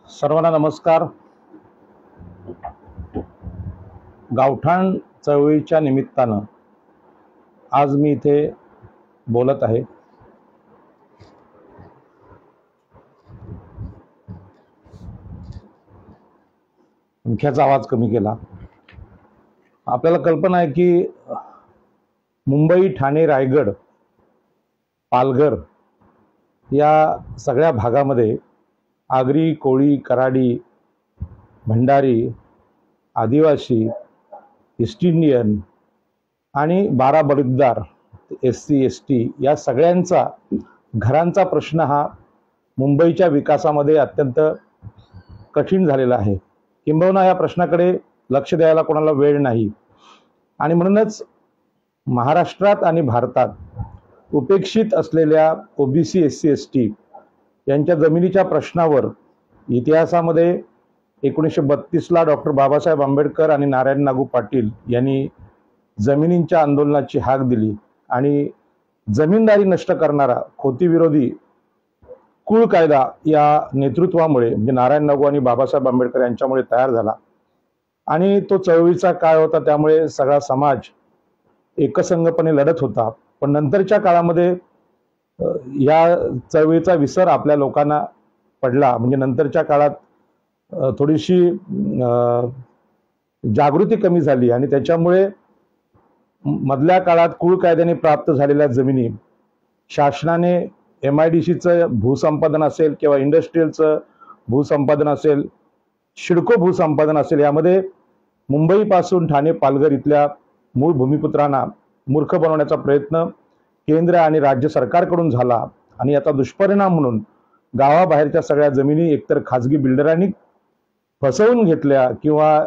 सर्वांना नमस्कार। गावठाण चळवळीच्या निमित्तानं आज मी इथे बोलत आहे। पंख्याचा आवाज कमी केला। आपल्याला कल्पना आहे की मुंबई, ठाणे, रायगड, पालघर या सगळ्या भागामध्ये आगरी, कोळी, कराडी, भंडारी, आदिवासी, ईस्ट इंडियन आणि 12 बलुतेदार, SC ST या सगळ्यांचा घरांचा प्रश्न हा मुंबईच्या विकासामध्ये अत्यंत कठीण झालेला आहे। किंबहुना या प्रश्नाकडे लक्ष द्यायला कोणाला वेळ नाही आणि म्हणूनच महाराष्ट्रात आणि भारतात उपेक्षित असलेल्या OBC SC ST यांच्या जमिनीच्या प्रश्नावर इतिहासामध्ये 1932 ला डॉक्टर बाबासाहेब आंबेडकर आणि नारायण नागू पाटील यांनी जमिनींच्या आंदोलनाची हाक दिली आणि जमीनदारी नष्ट करणारा खोतीविरोधी कुळ कायदा या नेतृत्वामुळे म्हणजे नारायण नागू आणि बाबासाहेब आंबेडकर यांच्यामुळे तयार झाला आणि तो चळवळीचा काळ होता। त्यामुळे सगळा समाज एकसंघपणे लढत होता। पण नंतरच्या काळामध्ये या चळवळीचा विसर आपल्या लोकांना पडला। म्हणजे नंतरच्या काळात थोडीशी जागृती कमी झाली आणि त्याच्यामुळे मधल्या काळात कुळ कायद्याने प्राप्त झालेल्या जमिनी शासनाने MIDCचं भूसंपादन असेल किंवा इंडस्ट्रीयलचं भूसंपादन असेल, शिडको भूसंपादन असेल, यामध्ये मुंबईपासून ठाणे, पालघर इथल्या मूळ भूमिपुत्रांना मूर्ख बनवण्याचा प्रयत्न केंद्र आणि राज्य सरकारकडून झाला आणि याचा दुष्परिणाम म्हणून गावाबाहेरच्या सगळ्या जमिनी एकतर खाजगी बिल्डरांनी फसवून घेतल्या किंवा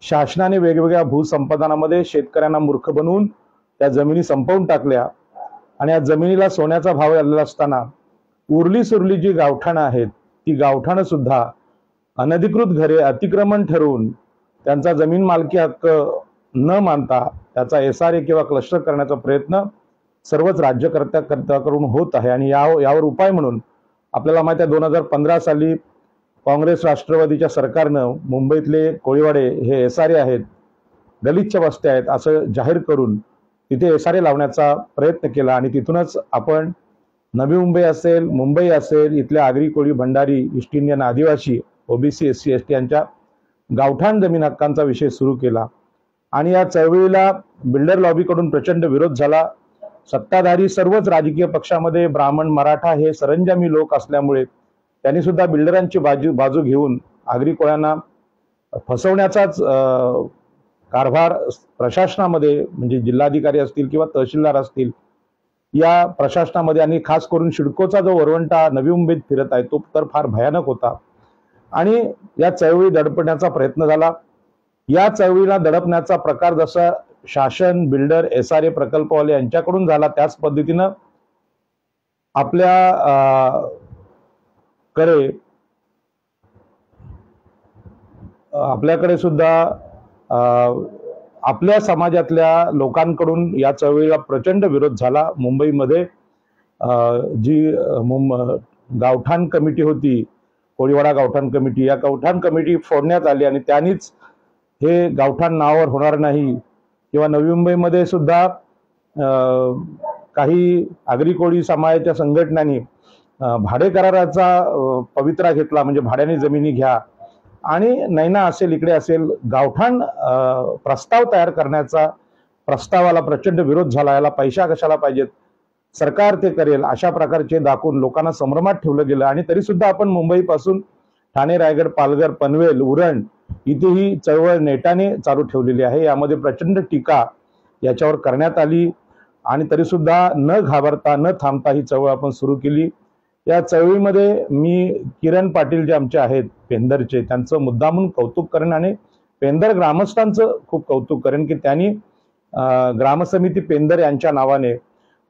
शासनाने वेगवेगळ्या भूसंपादनामध्ये शेतकऱ्यांना मूर्ख बनवून त्या जमिनी संपवून टाकल्या आणि या जमिनीला सोन्याचा भाव आलेला असताना उरली सुरली जी गावठाणं आहेत ती गावठाणं सुद्धा अनधिकृत घरे अतिक्रमण ठरवून त्यांचा जमीन मालकी हक्क न मानता त्याचा SRA किंवा क्लस्टर करण्याचा प्रयत्न सर्वच राज्यकर्त्याकडून होत आहे। आणि यावर उपाय म्हणून आपल्याला माहिती आहे 2015 साली काँग्रेस राष्ट्रवादीच्या सरकारनं मुंबईतले कोळीवाडे हे SRA आहेत, गलिच्छ वस्त्या आहेत असं जाहीर करून तिथे SRA लावण्याचा प्रयत्न केला आणि तिथूनच आपण नवी मुंबई असेल, मुंबई असेल, इथल्या आगरी, कोळी, भंडारी, ईस्ट इंडियन, आदिवासी, OBC SC ST यांच्या गावठाण जमीन हक्कांचा विषय सुरू केला आणि या चळवळीला बिल्डर लॉबीकडून प्रचंड विरोध झाला। सत्ताधारी सर्वच राजकीय पक्षामध्ये ब्राह्मण, मराठा हे सरंजामी लोक असल्यामुळे त्यांनी सुद्धा बिल्डरांची बाजू घेऊन आगरी कोळ्यांना फसवण्याचाच कारभार प्रशासनामध्ये म्हणजे जिल्हाधिकारी असतील किंवा तहसीलदार असतील या प्रशासनामध्ये आणि खास करून शिडकोचा जो वरवंटा नवी मुंबईत फिरत आहे तो तर फार भयानक होता आणि या चळवळी दडपण्याचा प्रयत्न झाला। या चळवळीला दडपण्याचा प्रकार जसा शासन, बिल्डर, SRA प्रकल्पवाले यांच्याकडून झाला त्याच पद्धतीनं आपल्याकडे सुद्धा आपल्या समाजातल्या लोकांकडून या चळवळीला प्रचंड विरोध झाला। मुंबईमध्ये जी गावठाण कमिटी होती, कोळीवाडा गावठाण कमिटी, या गावठाण कमिटी फोडण्यात आली आणि त्यांनीच हे गावठाण नावावर होणार नाही किंवा नवी मुंबईमध्ये सुद्धा काही आगरी कोळी समाजाच्या संघटनांनी भाडे कराराचा पवित्रा घेतला, म्हणजे भाड्याने जमिनी घ्या आणि नैना असेल, इकडे असेल, गावठाण प्रस्ताव तयार करण्याचा प्रस्तावाला प्रचंड विरोध झाला। याला पैसा कशाला पाहिजेत, सरकार ते करेल अशा प्रकारचे दाखवून लोकांना संभ्रमात ठेवलं गेलं आणि तरी सुद्धा आपण मुंबईपासून ठाणे, रायगड, पालघर, पनवेल, उरण इथेही चळवळ नेटाने चालू ठेवलेली आहे। यामध्ये प्रचंड टीका याच्यावर करण्यात आली आणि तरी सुद्धा न घाबरता न थांबता ही चळवळ आपण सुरू केली। या चळवळीमध्ये मी किरण पाटील जे आमचे आहेत पेंदरचे त्यांचं मुद्दामून कौतुक करेन आणि पेंदर ग्रामस्थांचं खूप कौतुक करेन की त्यांनी ग्रामसमिती पेंदर यांच्या नावाने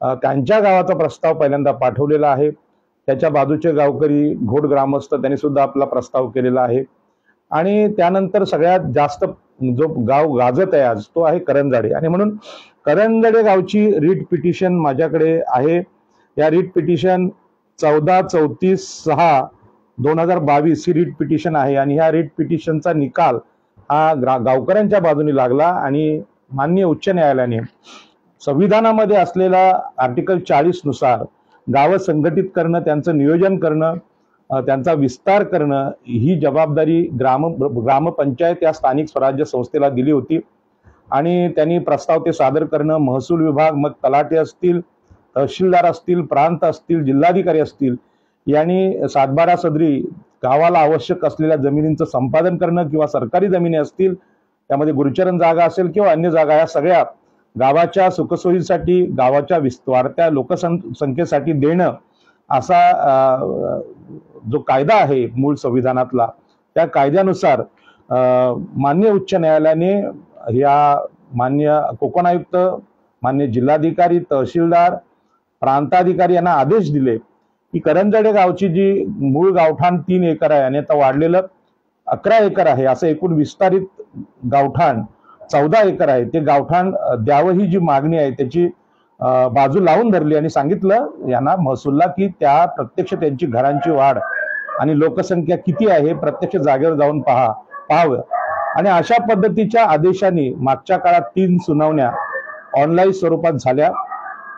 त्यांच्या गावाचा प्रस्ताव पहिल्यांदा पाठवलेला आहे। त्याच्या बाजूचे गावकरी घोड ग्रामस्थ त्यांनी सुद्धा आपला प्रस्ताव केलेला आहे आणि त्यानंतर सगळ्यात जास्त जो गाव गाजत आहे आज तो आहे करंजाडे आणि म्हणून करंजाडे गावची रीट पिटिशन माझ्याकडे आहे। या रीट पिटिशन 1434/6 2022 ही रिट पिटिशन आहे आणि ह्या रिट पिटिशनचा निकाल हा गावकऱ्यांच्या बाजूने लागला आणि माननीय उच्च न्यायालयाने संविधानामध्ये असलेला आर्टिकल 40 नुसार गावं संघटित करणं, त्यांचं नियोजन करणं, त्यांचा विस्तार करणं ही जबाबदारी ग्रामपंचायत या स्थानिक स्वराज्य संस्थेला दिली होती आणि त्यांनी प्रस्ताव ते सादर करणं, महसूल विभाग, मग तलाठी असतील, तहसीलदार असतील, प्रांत असतील, जिल्हाधिकारी असतील यांनी 7/12 सदरी गावाला आवश्यक असलेल्या जमिनींचं संपादन करणं किंवा सरकारी जमिनी असतील त्यामध्ये गुरुचरण जागा असेल किंवा अन्य जागा या सगळ्या गावाच्या सुखसोयीसाठी, गावाच्या वाढत्या लोकसंख्येसाठी देणं असा जो कायदा आहे मूळ संविधानातला, त्या कायद्यानुसार मान्य उच्च न्यायालयाने या मान्य कोकण आयुक्त, मान्य जिल्हाधिकारी, तहसीलदार, प्रांताधिकारी यांना आदेश दिले की करंजडे गावची जी मूळ गावठाण 3 एकर आहे आणि आता वाढलेलं 11 एकर आहे, असं एकूण विस्तारित गावठाण 14 एकर आहे, ते गावठाण द्यावं ही जी मागणी आहे त्याची बाजू लावून धरली आणि सांगितलं यांना महसूलला की त्या प्रत्यक्ष त्यांची घरांची वाढ आणि लोकसंख्या किती आहे प्रत्यक्ष जागेवर जाऊन पाहावं. आणि अशा पद्धतीच्या आदेशाने मागच्या काळात 3 सुनावण्या ऑनलाईन स्वरूपात झाल्या.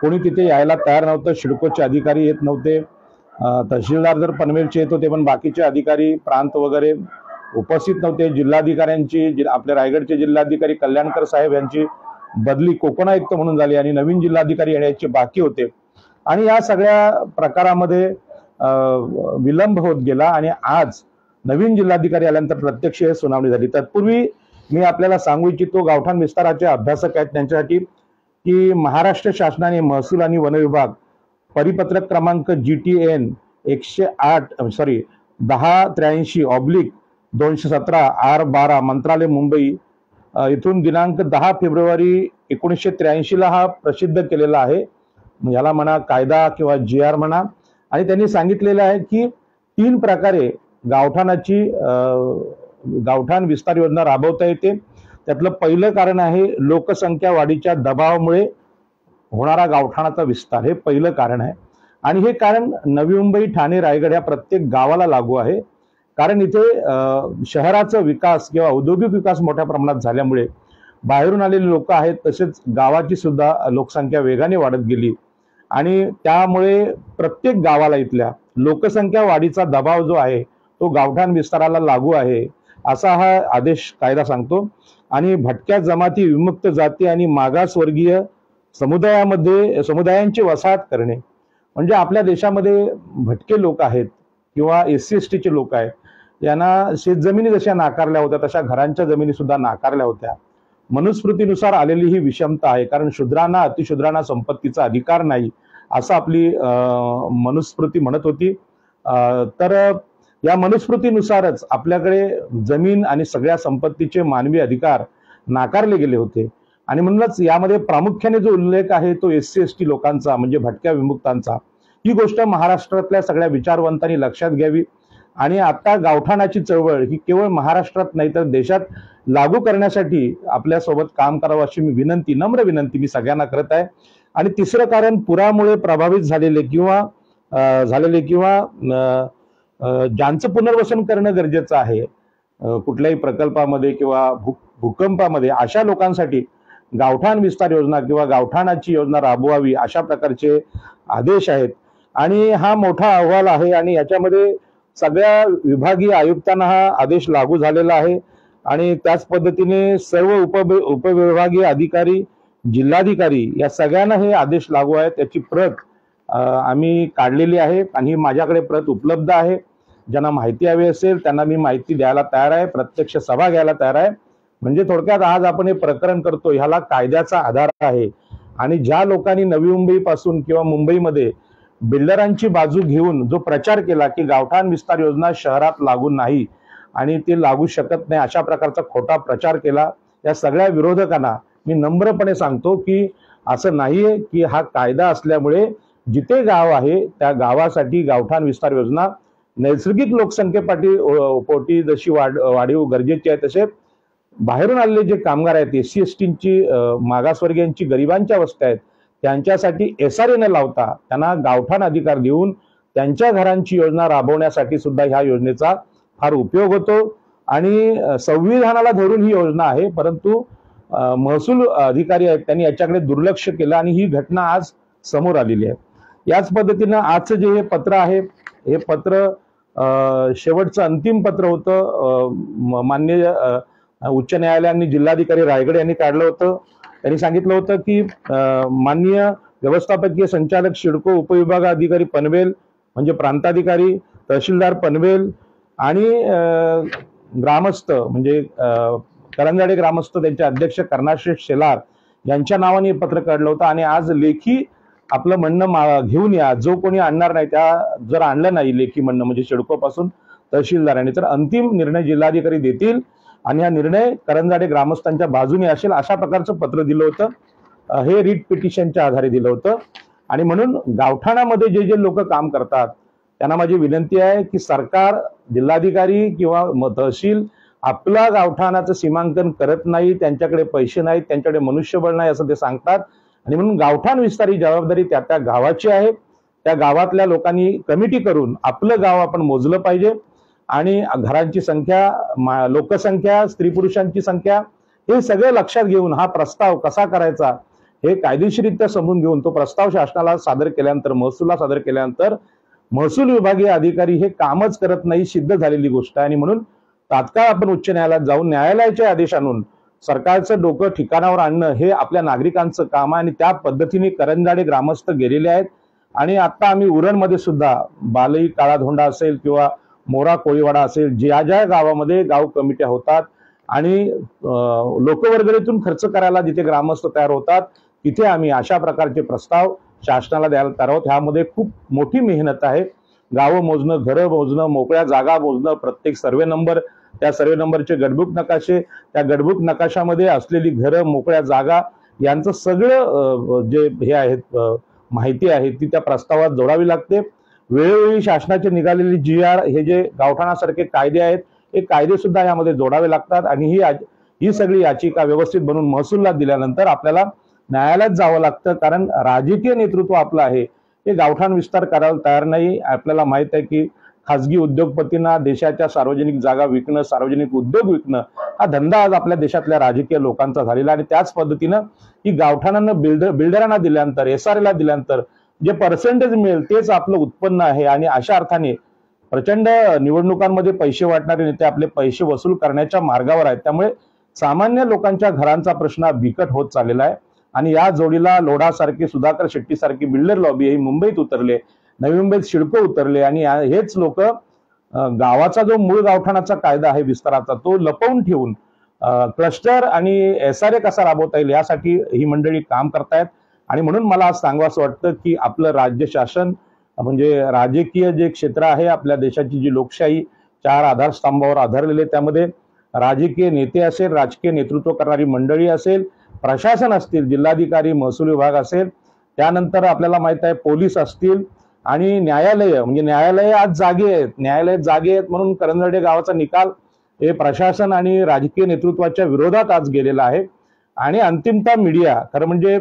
कोणी तिथे यायला तयार नव्हतं, सिडकोचे अधिकारी येत नव्हते, तहसीलदार जर पनवेलचे येत होते पण बाकीचे अधिकारी प्रांत वगैरे उपस्थित नव्हते. जिल्हाधिकाऱ्यांची, आपल्या रायगडचे जिल्हाधिकारी कल्याणकर साहेब यांची बदली कोकण आयुक्त म्हणून झाली आणि नवीन जिल्हाधिकारी येण्याचे बाकी होते आणि या सगळ्या प्रकारामध्ये विलंब होत गेला आणि आज नवीन जिल्हाधिकारी आल्यानंतर प्रत्यक्ष सुनावणी झाली. तत्पूर्वी मी आपल्याला सांगू इच्छितो, गावठाण विस्ताराचे अभ्यासक आहेत त्यांच्यासाठी, की महाराष्ट्र शासनाने महसूल आणि वन विभाग परिपत्रक क्रमांक GTN 1083/217 R12 मंत्रालय मुंबई इथून दिनांक 10 फेब्रुवारी 1983 ला हा प्रसिद्ध केलेला आहे. याला म्हणा कायदा किंवा GR म्हणा. आणि त्यांनी सांगितलेलं आहे की 3 प्रकारे गावठाण विस्तार योजना राबवता येते. त्यातलं पहिलं कारण आहे लोकसंख्या वाढीच्या दबावामुळे होणारा गावठाणाचा विस्तार, हे पहिलं कारण आहे. आणि हे कारण नवी मुंबई, ठाणे, रायगड या प्रत्येक गावाला लागू आहे. कारण इथे शहराचा विकास किंवा औद्योगिक विकास मोठ्या प्रमाणात झाल्यामुळे बाहेरून आलेले लोक आहेत, तसेच गावाची सुद्धा लोकसंख्या वेगाने वाढत गेली आणि त्यामुळे प्रत्येक गावाला इथल्या लोकसंख्या वाढीचा दबाव जो आहे तो गावठाण विस्ताराला लागू आहे असा हा आदेश कायदा सांगतो. आणि भटक्या जमाती, विमुक्त जाती आणि मागासवर्गीय समुदायांची वसाहत करणे, म्हणजे आपल्या देशामध्ये भटके लोक आहेत किंवा SC ST चे लोक आहेत, यांना शेतजमिनी जशा नाकारल्या होत्या तशा घरांच्या जमिनी सुद्धा नाकारल्या होत्या. मनुस्मृतीनुसार आलेली ही विषमता आहे, कारण शूद्रांना अतिशूद्रांना संपत्तीचा अधिकार नाही असं आपली मनुस्मृती म्हणत होती. तर या मनुस्मृतीनुसारच आपल्याकडे जमीन आणि सगळ्या संपत्तीचे मानवी अधिकार नाकारले गेले होते. आणि म्हणूनच यामध्ये प्रामुख्याने जो उल्लेख आहे तो SC ST लोकांचा, म्हणजे भटक्या विमुक्तांचा. ही गोष्ट महाराष्ट्रातल्या सगळ्या विचारवंतांनी लक्षात घ्यावी. आणि आता गावठाणाची चळवळ ही केवळ महाराष्ट्रात नाही तर देशात लागू करण्यासाठी आपल्यासोबत काम करावं अशी मी विनंती, नम्र विनंती मी सगळ्यांना करत आहे. आणि तिसरं कारण पुरामुळे प्रभावित झालेले किंवा ज्यांचं पुनर्वसन करणं गरजेचं आहे कुठल्याही प्रकल्पामध्ये किंवा भूकंपामध्ये, अशा लोकांसाठी गावठाण विस्तार योजना किंवा गावठाणाची योजना राबवावी अशा प्रकारचे आदेश आहेत. आणि हा मोठा अहवाल आहे आणि याच्यामध्ये सगळ्या विभागीय आयुक्तांना हा आदेश लागू झालेला आहे. आणि त्याच पद्धतीने सर्व उपविभागीय अधिकारी, जिल्हाधिकारी या सगळ्यांना हे आदेश लागू आहे. त्याची प्रत आम्ही काढलेली आहे आणि माझ्याकडे प्रत उपलब्ध आहे. ज्यांना माहिती हवी असेल त्यांना मी माहिती द्यायला तयार आहे, प्रत्यक्ष सभा घ्यायला तयार आहे. म्हणजे थोडक्यात आज आपण हे प्रकरण करतो ह्याला कायद्याचा आधार आहे. आणि ज्या लोकांनी नवी मुंबई पासून किंवा मुंबईमध्ये बिल्डरांची बाजू घेऊन जो प्रचार केला की गावठाण विस्तार योजना शहरात लागू नाही आणि ते लागू शकत नाही अशा प्रकारचा खोटा प्रचार केला, या सगळ्या विरोधकांना मी नम्रपणे सांगतो की असं नाहीये की हा कायदा असल्यामुळे जिथे गाव आहे त्या गावासाठी गावठाण विस्तार योजना नैसर्गिक लोकसंख्येपोटी जशी वाढीव गरजेची आहे, तसे बाहेरून आलेले जे कामगार आहेत, SC STची, मागासवर्गीयांची, गरिबांच्या वस्त्या आहेत, त्यांच्यासाठी SRA न लावता त्यांना गावठाण अधिकार देऊन त्यांच्या घरांची योजना राबवण्यासाठी सुद्धा ह्या योजनेचा फार उपयोग होतो। आणि संविधानाला धरून ही योजना आहे, परंतु महसूल अधिकारी आहेत त्यांनी याच्याकडे दुर्लक्ष केलं आणि ही घटना आज समोर आलेली आहे। याच पद्धतीनं आजचं जे हे पत्र आहे, हे पत्र शेवटचं अंतिम पत्र होतं, माननीय उच्च न्यायालयाने जिल्हाधिकारी रायगड यांनी काढलं होतं। त्यांनी सांगितलं होतं की माननीय व्यवस्थापकीय संचालक सिडको उपविभागाधिकारी पनवेल म्हणजे प्रांताधिकारी तहसीलदार पनवेल आणि ग्रामस्थ म्हणजे करंजाडे ग्रामस्थ त्यांचे अध्यक्ष कर्णाश्रेष्ठ शेलार यांच्या नावाने पत्र काढलं होतं आणि आज लेखी आपलं म्हणणं घेऊन या, जो कोणी आणणार नाही त्या जर आणलं नाही लेखी म्हणणं म्हणजे सिडको पासून तहसीलदारांनी तर अंतिम निर्णय जिल्हाधिकारी देतील आणि हा निर्णय करंजाडे ग्रामस्थांच्या बाजूने असेल अशा प्रकारचं पत्र दिलं होतं। हे रीट पिटिशनच्या आधारे दिलं होतं आणि म्हणून गावठाणामध्ये जे जे लोक काम करतात त्यांना माझी विनंती आहे की सरकार, जिल्हाधिकारी किंवा तहसील आपला गावठाणाचं सीमांकन करत नाही, त्यांच्याकडे पैसे नाहीत, त्यांच्याकडे मनुष्यबळ नाही असं ते सांगतात आणि म्हणून गावठाण विस्तार ही जबाबदारी त्या त्या गावाची आहे। त्या गावातल्या लोकांनी कमिटी करून आपलं गाव आपण मोजलं पाहिजे आणि घरांची संख्या, लोकसंख्या, स्त्री पुरुषांची संख्या हे सगळं लक्षात घेऊन हा प्रस्ताव कसा करायचा हे कायदेशीररित्या समजून घेऊन तो प्रस्ताव शासनाला सादर केल्यानंतर, महसूलला सादर केल्यानंतर महसूल विभागीय अधिकारी हे कामच करत नाही, सिद्ध झालेली गोष्ट आहे। आणि म्हणून तात्काळ आपण उच्च न्यायालयात जाऊन न्यायालयाचे आदेश आणून सरकारचं डोकं ठिकाणावर आणणं हे आपल्या नागरिकांचं काम आहे आणि त्या पद्धतीने करंजाडे ग्रामस्थ गेलेले आहेत। आणि आता आम्ही उरणमध्ये सुद्धा बालई काळाधोंडा असेल किंवा मोरा कोळीवाडा असेल, ज्या ज्या गावामध्ये गाव कमिट्या होतात आणि लोकवर्गणीतून खर्च करायला जिथे ग्रामस्थ तयार होतात तिथे आम्ही अशा प्रकारचे प्रस्ताव शासनाला द्यायला तयार आहोत। ह्यामध्ये खूप मोठी मेहनत आहे। गावं मोजणं, घरं मोजणं, मोकळ्या जागा मोजणं, प्रत्येक सर्वे नंबर, त्या सर्वे नंबरचे गडबुक नकाशे, त्या गडबुक नकाशामध्ये असलेली घरं, मोकळ्या जागा यांचं सगळं जे हे आहेत माहिती आहे ती त्या प्रस्तावात जोडावी लागते। वेळोवेळी शासनाचे निघालेले GR हे जे गावठाणासारखे कायदे आहेत हे कायदे सुद्धा यामध्ये जोडावे लागतात आणि ही सगळी याचिका व्यवस्थित बनवून महसूलला दिल्यानंतर आपल्याला न्यायालयात जावं लागतं, कारण राजकीय नेतृत्व आपलं आहे हे गावठाण विस्तार करायला तयार नाही। आपल्याला माहित आहे की खासगी उद्योगपतींना देशाच्या सार्वजनिक जागा विकणं, सार्वजनिक उद्योग विकणं हा धंदा आज आपल्या देशातल्या राजकीय लोकांचा झालेला आणि त्याच पद्धतीनं ही गावठाणांना बिल्डरांना दिल्यानंतर, SRA ला दिल्यानंतर जे पर्सेंटेज मिळेल तेच आपलं उत्पन्न आहे आणि अशा अर्थाने प्रचंड निवडणुकांमध्ये पैसे वाटणारे नेते आपले पैसे वसूल करण्याच्या मार्गावर आहेत। त्यामुळे सामान्य लोकांच्या घरांचा प्रश्न बिकट होत चाललेला आहे आणि या जोडीला लोढासारखी, सुधाकर शेट्टी सारखी बिल्डर लॉबी ही मुंबईत उतरले, नवी मुंबईत सिडको उतरले आणि हेच लोक गावाचा जो मूळ गावठाणाचा कायदा आहे विस्ताराचा तो लपवून ठेवून क्लस्टर आणि SRA कसा राबवता येईल यासाठी ही मंडळी काम करतायत। आणि म्हणून मला आज सांगावंसं वाटतं की आपलं राज्य शासन म्हणजे राजकीय जे क्षेत्र आहे, आपल्या देशाची जी लोकशाही 4 आधारस्तंभावर आधारलेले, त्यामध्ये राजकीय नेते असेल, राजकीय नेतृत्व करणारी मंडळी असेल, प्रशासन असतील, जिल्हाधिकारी, महसूल विभाग असेल, त्यानंतर आपल्याला माहित आहे पोलीस असतील आणि न्यायालय म्हणजे न्यायालय आज जागे आहेत, न्यायालय जागे आहेत म्हणून करंजाडे गावाचा निकाल हे प्रशासन आणि राजकीय नेतृत्वाच्या विरोधात आज गेलेला आहे। आणि अंतिमतः मीडिया, खरं म्हणजे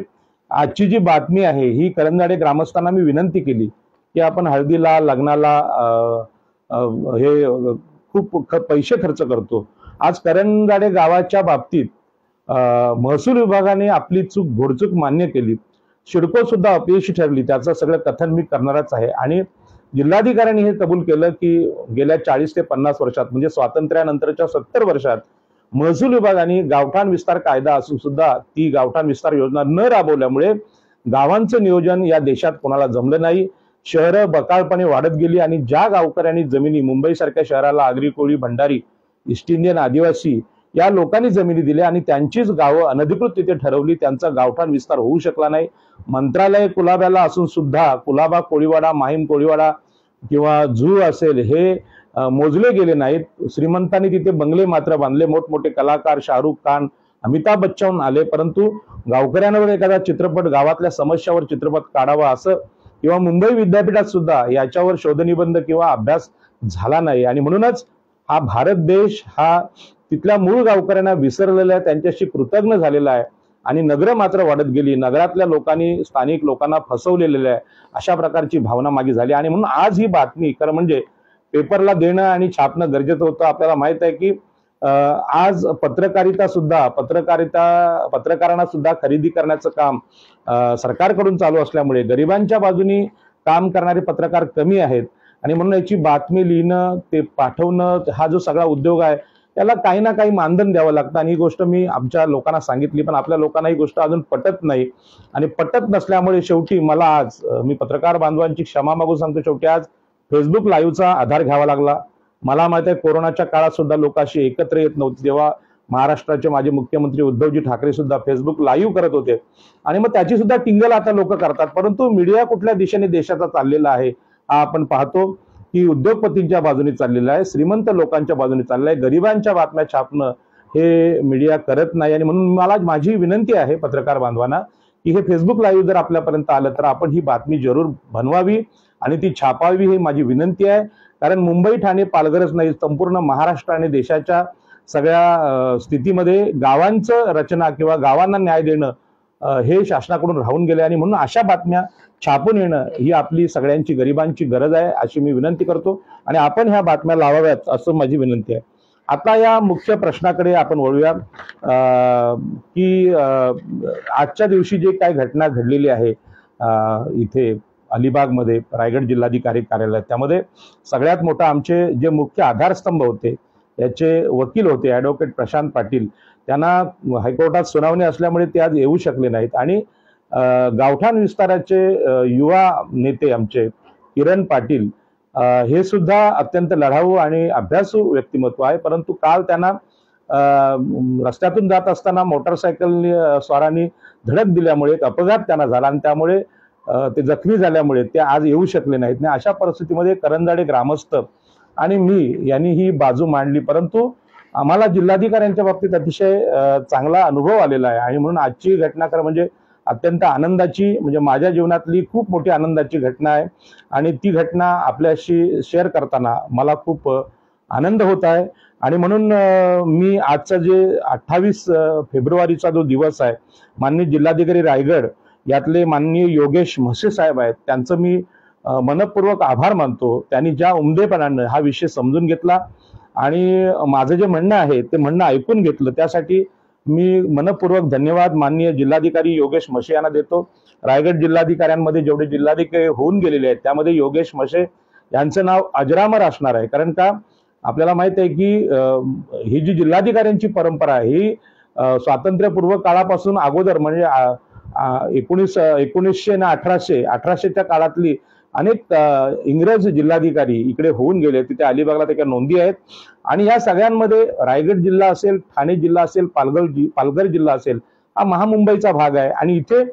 आजची जी बातमी आहे ही करंजाडे ग्रामस्थांना मी विनंती केली की आपण हळदीला, लग्नाला हे खूप पैसे खर्च करतो। आज करंजाडे गावाच्या बाबतीत महसूल विभागाने आपली घोडचूक मान्य केली, सिडको सुद्धा अपयशी ठरली, त्याचं सगळं कथन मी करणारच आहे। आणि जिल्हाधिकाऱ्यांनी हे कबूल केलं की गेल्या 40 ते 50 वर्षात म्हणजे स्वातंत्र्यानंतरच्या 70 वर्षात महसूल विभागाने गावठाण विस्तार कायदा असून सुद्धा ती गावठाण विस्तार योजना न राबवल्यामुळे गावांचं नियोजन या देशात कोणाला जमलं नाही। शहरं बकाळपणे वाढत गेली आणि ज्या गावकऱ्यांनी जमिनी, मुंबईसारख्या शहराला आगरी कोळी, भंडारी, ईस्ट इंडियन, आदिवासी या लोकांनी जमिनी दिल्या आणि त्यांचीच गावं अनधिकृत तिथे ठरवली, त्यांचा गावठाण विस्तार होऊ शकला नाही। मंत्रालय कुलाब्याला असून सुद्धा कुलाबा कोळीवाडा, माहीम कोळीवाडा किंवा झू असेल हे मोजले गेले नाहीत। श्रीमंतांनी तिथे बंगले मात्र बांधले, मोठमोठे कलाकार, शाहरुख खान, अमिताभ बच्चन आले, परंतु गावकऱ्यांवर एखादा चित्रपट, गावातल्या समस्यावर चित्रपट काढावा असं किंवा मुंबई विद्यापीठात सुद्धा याच्यावर शोधनिबंध किंवा अभ्यास झाला नाही। आणि म्हणूनच हा भारत देश हा तिथल्या मूळ गावकऱ्यांना विसरलेला आहे, त्यांच्याशी कृतज्ञ झालेला आहे आणि नगरं मात्र वाढत गेली. नगरातल्या लोकांनी स्थानिक लोकांना फसवलेलं आहे, अशा प्रकारची भावना मागे झाली. आणि म्हणून आज ही बातमी खरं म्हणजे पेपरला देणं आणि छापणं गरजेचं होतं. आपल्याला माहित आहे की आज पत्रकारांना सुद्धा खरेदी करण्याचं काम सरकारकडून चालू असल्यामुळे गरिबांच्या बाजूनी काम करणारे पत्रकार कमी आहेत. आणि म्हणून याची बातमी लिहिणं, ते पाठवणं, हा जो सगळा उद्योग आहे त्याला काही ना काही मानधन द्यावं लागतं. आणि ही गोष्ट मी आमच्या लोकांना सांगितली, पण आपल्या लोकांना ही गोष्ट अजून पटत नाही. आणि पटत नसल्यामुळे शेवटी मला आज मी पत्रकार बांधवांची क्षमा मागून सांगतो, शेवटी आज फेसबुक लाईव्हचा आधार घ्यावा लागला. मला माहिती आहे कोरोनाच्या काळात सुद्धा लोक अशी एकत्र येत नव्हती, तेव्हा महाराष्ट्राचे माजी मुख्यमंत्री उद्धवजी ठाकरे सुद्धा फेसबुक लाईव्ह करत होते. आणि मग त्याची सुद्धा टिंगल आता लोक करतात. परंतु मीडिया कुठल्या दिशेने देशाचा चाललेला आहे हा आपण पाहतो की उद्योगपतींच्या बाजूने चाललेला आहे, श्रीमंत लोकांच्या बाजूने चाललेला आहे. गरिबांच्या बातम्या छापणं हे मीडिया करत नाही. आणि म्हणून मला माझी विनंती आहे पत्रकार बांधवांना की हे फेसबुक लाईव्ह जर आपल्यापर्यंत आलं तर आपण ही बातमी जरूर बनवावी आणि ती छापावी, ही माझी विनंती आहे. कारण मुंबई, ठाणे, पालघरच नाही, संपूर्ण महाराष्ट्र आणि देशाच्या सगळ्या स्थितीमध्ये गावांचं रचना किंवा गावांना न्याय देणं हे शासनाकडून राहून गेले. आणि म्हणून अशा बातम्या छापून येणं ही आपली सगळ्यांची, गरिबांची गरज आहे, अशी मी विनंती करतो. आणि आपण ह्या बातम्या लावाव्यात असं माझी विनंती आहे. आता या मुख्य प्रश्नाकडे आपण वळूया की आजच्या दिवशी जे काय घटना घडलेली आहे इथे अलिबागमध्ये रायगड जिल्हाधिकारी कार्यालयात, त्यामध्ये सगळ्यात मोठा आमचे जे मुख्य आधारस्तंभ होते, याचे वकील होते ॲडव्होकेट प्रशांत पाटील, त्यांना हायकोर्टात सुनावणी असल्यामुळे ते आज येऊ शकले नाहीत. आणि गावठाण विस्ताराचे युवा नेते आमचे किरण पाटील हे सुद्धा अत्यंत लढाऊ आणि अभ्यासू व्यक्तिमत्व आहे, परंतु काल त्यांना रस्त्यातून जात असताना मोटरसायकल स्वारांनी धडक दिल्यामुळे एक अपघात त्यांना झाला आणि त्यामुळे ते जखमी झाल्यामुळे ते आज येऊ शकले नाहीत. आणि अशा परिस्थितीमध्ये करंजाडे ग्रामस्थ आणि मी यांनी ही बाजू मांडली, परंतु आम्हाला जिल्हाधिकाऱ्यांच्या बाबतीत अतिशय चांगला अनुभव आलेला आहे. आणि म्हणून आजची घटना खरं म्हणजे अत्यंत आनंदाची, म्हणजे माझ्या जीवनातली खूप मोठी आनंदाची घटना आहे. आणि ती घटना आपल्याशी शेअर करताना मला खूप आनंद होत आहे. आणि म्हणून मी आजचा जे 28 फेब्रुवारीचा जो दिवस आहे, माननीय जिल्हाधिकारी रायगड यातले माननीय योगेश म्हसे साहेब आहेत, त्यांचं मी मनपूर्वक आभार मानतो. त्यांनी ज्या उमदेपणानं हा विषय समजून घेतला आणि माझं जे म्हणणं आहे ते म्हणणं ऐकून घेतलं, त्यासाठी मी मनपूर्वक धन्यवाद माननीय जिल्हाधिकारी योगेश म्हसे यांना देतो. रायगड जिल्हाधिकाऱ्यांमध्ये जेवढे जिल्हाधिकारी होऊन गेलेले आहेत त्यामध्ये योगेश म्हसे यांचं नाव अजरामर असणार आहे. कारण का आपल्याला माहित आहे की ही जी जिल्हाधिकाऱ्यांची परंपरा आहे ही स्वातंत्र्यपूर्व काळापासून अगोदर म्हणजे 1900 ना 1800च्या काळातली अनेक इंग्रज जिल्हाधिकारी इकडे होऊन गेले, तिथे अलिबागला त्याच्या नोंदी आहेत. आणि या सगळ्यांमध्ये रायगड जिल्हा असेल, ठाणे जिल्हा असेल, पालघर जिल्हा असेल, हा महामुंबईचा भाग आहे. आणि इथे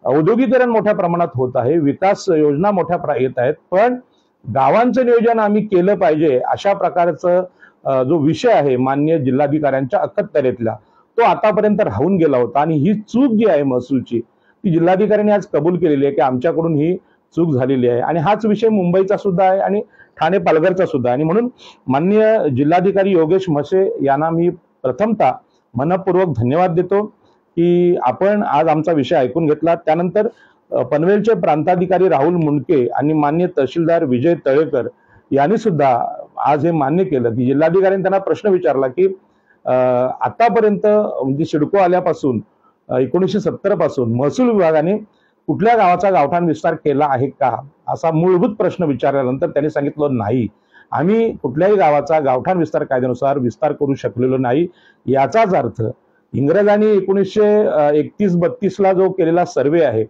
औद्योगिकरण मोठ्या प्रमाणात होत आहे, विकास योजना मोठ्या येत आहेत, पण गावांचं नियोजन आम्ही केलं पाहिजे अशा प्रकारचं जो विषय आहे माननीय जिल्हाधिकाऱ्यांच्या अखत्यारीतला, तो आतापर्यंत राहून गेला होता. आणि ही चूक जी आहे महसूलची, ती जिल्हाधिकाऱ्यांनी आज कबूल केलेली आहे की आमच्याकडून ही चूक झालेली आहे. आणि हाच विषय मुंबईचा सुद्धा आहे आणि ठाणे पालघरचा सुद्धा. आणि म्हणून माननीय जिल्हाधिकारी योगेश म्हसे यांना मी प्रथमतः मनपूर्वक धन्यवाद देतो की आपण आज आमचा विषय ऐकून घेतला. त्यानंतर पनवेलचे प्रांताधिकारी राहुल मुंडके आणि माननीय तहसीलदार विजय तळेकर यांनी सुद्धा आज हे मान्य केलं की जिल्हाधिकाऱ्यांनी त्यांना प्रश्न विचारला की आतापर्यंत म्हणजे सिडको आल्यापासून 1970 पासून महसूल विभागाने कुठल्या गावाचा गावठाण विस्तार केला आहे का, असा मूलभूत प्रश्न विचारल्यानंतर त्यांनी सांगितलं नाही, आम्ही कुठल्याही गावाचा गावठाण विस्तार कायद्यानुसार विस्तार करू शकलेलो नाही. याचाच अर्थ इंग्रजांनी 1931-32ला जो केलेला सर्वे आहे,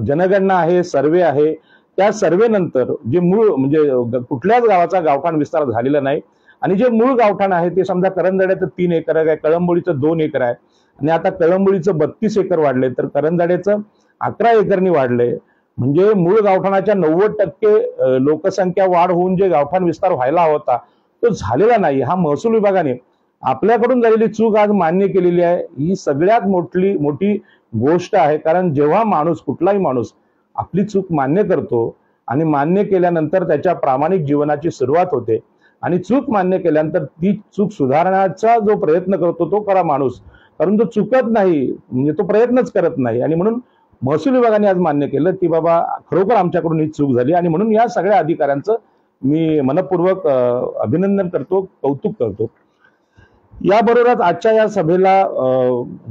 जनगणना आहे, सर्वे आहे, त्या सर्वे नंतर जे मूळ म्हणजे कुठल्याच गावाचा गावठाण विस्तार झालेला नाही. आणि जे मूळ गावठाण आहे ते समजा करंजाड्याचं 3 एकर आहे, कळंबोळीचं 2 एकर आहे, आणि आता कळंबोळीचं 32 एकर वाढले, तर करंजाड्याचं 11 एकरनी वाढले. म्हणजे मूळ गावठाणाच्या 90% लोकसंख्या वाढ होऊन जे गावठाण विस्तार व्हायला होता तो झालेला नाही. हा महसूल विभागाने आपल्याकडून झालेली चूक आज मान्य केलेली आहे. ही सगळ्यात मोठी गोष्ट आहे. कारण जेव्हा माणूस, कुठलाही माणूस आपली चूक मान्य करतो आणि मान्य केल्यानंतर त्याच्या प्रामाणिक जीवनाची सुरुवात होते, आणि चूक मान्य केल्यानंतर ती चूक सुधारण्याचा जो प्रयत्न करतो तो खरा माणूस. परंतु चुकत नाही, म्हणजे तो प्रयत्नच करत नाही. आणि म्हणून महसूल विभागाने आज मान्य केलं की बाबा खरोखर आमच्याकडून ही चूक झाली, आणि म्हणून या सगळ्या अधिकाऱ्यांचं मी मनपूर्वक अभिनंदन करतो, कौतुक करतो. याबरोबरच आजच्या या सभेला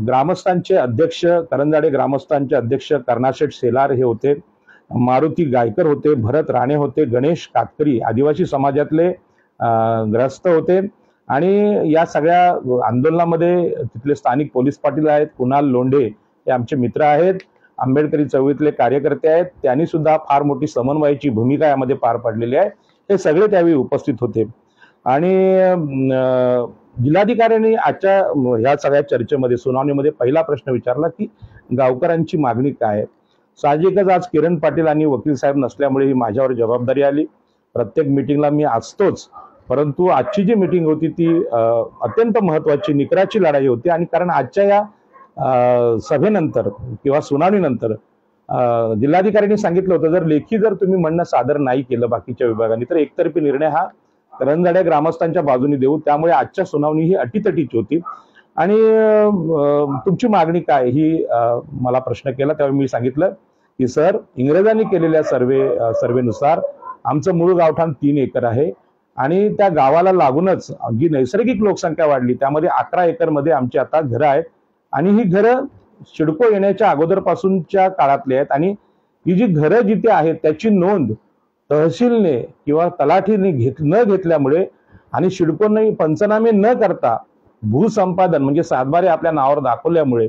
ग्रामस्थांचे अध्यक्ष, करंजाडे ग्रामस्थांचे अध्यक्ष कर्णाशेठ सेलार हे होते, मारुती गायकर होते, भरत राणे होते, गणेश कातकरी आदिवासी समाजातले ग्रस्त होते. आणि या सगळ्या आंदोलनामध्ये तिथले स्थानिक पोलीस पाटील आहेत, कुणाल लोंढे हे आमचे मित्र आहेत, आंबेडकरी चळवळीतले कार्यकर्ते आहेत, त्यांनी सुद्धा फार मोठी समन्वयाची भूमिका यामध्ये पार पाडलेली आहे. हे सगळे त्यावेळी उपस्थित होते. आणि जिल्हाधिकाऱ्यांनी आजच्या ह्या सगळ्या चर्चेमध्ये, सुनावणीमध्ये पहिला प्रश्न विचारला की गावकऱ्यांची मागणी काय आहे. साहजिकच आज किरण पाटील आणि वकील साहेब नसल्यामुळे ही माझ्यावर जबाबदारी आली. प्रत्येक मिटिंगला मी असतोच, परंतु आजची जी मिटिंग होती ती अत्यंत महत्वाची, निकराची लढाई होती. आणि कारण आजच्या या सभेनंतर किंवा सुनावणीनंतर जिल्हाधिकाऱ्यांनी सांगितलं होतं, जर लेखी जर तुम्ही म्हणणं सादर नाही केलं बाकीच्या विभागांनी तर एकतर्फी निर्णय हा करंजाड्या ग्रामस्थांच्या बाजूने देऊ. त्यामुळे आजच्या सुनावणी ही अटीतटीची होती. आणि तुमची मागणी काय ही मला प्रश्न केला. त्यावेळी मी सांगितलं की सर, इंग्रजांनी केलेल्या सर्वेनुसार आमचं मूळ गावठाण 3 एकर आहे, आणि त्या गावाला लागूनच जी नैसर्गिक लोकसंख्या वाढली त्यामध्ये 11 एकर मध्ये आमची आता घरं आहेत. आणि ही घरं सिडको येण्याच्या अगोदरपासूनच्या काळातली आहेत. आणि ही जी घरं जिथे आहेत त्याची नोंद तहसीलने किंवा तलाठीने न घेतल्यामुळे आणि सिडकोने पंचनामे न करता भूसंपादन म्हणजे सातबारे आपल्या नावावर दाखवल्यामुळे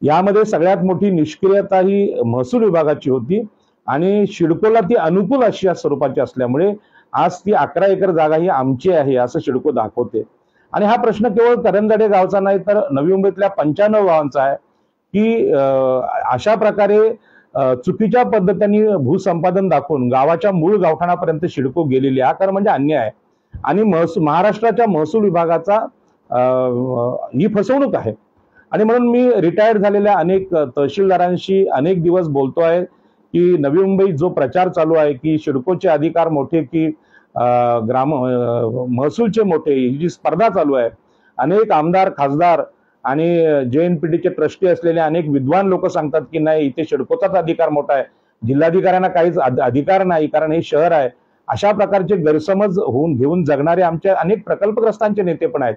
यामध्ये सगळ्यात मोठी निष्क्रियता ही महसूल विभागाची होती. आणि सिडकोला ती अनुकूल अशी या स्वरूपाची असल्यामुळे आज ती 11 एकर जागा ही आमची आहे असं सिडको दाखवते. आणि हा प्रश्न केवळ करंजाडे गावचा नाही तर नवी मुंबईतल्या 95 गावांचा आहे की अशा प्रकारे चुकीच्या पद्धतीने भूसंपादन दाखवून गावाच्या मूळ गावठाणापर्यंत सिडको गेलेली आहे. कारण म्हणजे अन्याय आहे. आणि महाराष्ट्राच्या महसूल विभागाचा ही फसवणूक आहे. आणि म्हणून मी रिटायर्ड झालेल्या अनेक तहसीलदारांशी अनेक दिवस बोलतो आहे की नवी मुंबईत जो प्रचार चालू आहे की सिडकोचे अधिकार मोठे की महसूलचे मोठे, ही जी स्पर्धा चालू आहे, अनेक आमदार, खासदार आणि JNPTचे ट्रस्टी असलेले अनेक विद्वान लोक सांगतात की नाही, इथे सिडकोचाच अधिकार मोठा आहे, जिल्हाधिकाऱ्यांना काहीच अधिकार नाही कारण हे शहर आहे. अशा प्रकारचे गैरसमज घेऊन जगणारे आमचे अनेक प्रकल्पग्रस्तांचे नेते पण आहेत.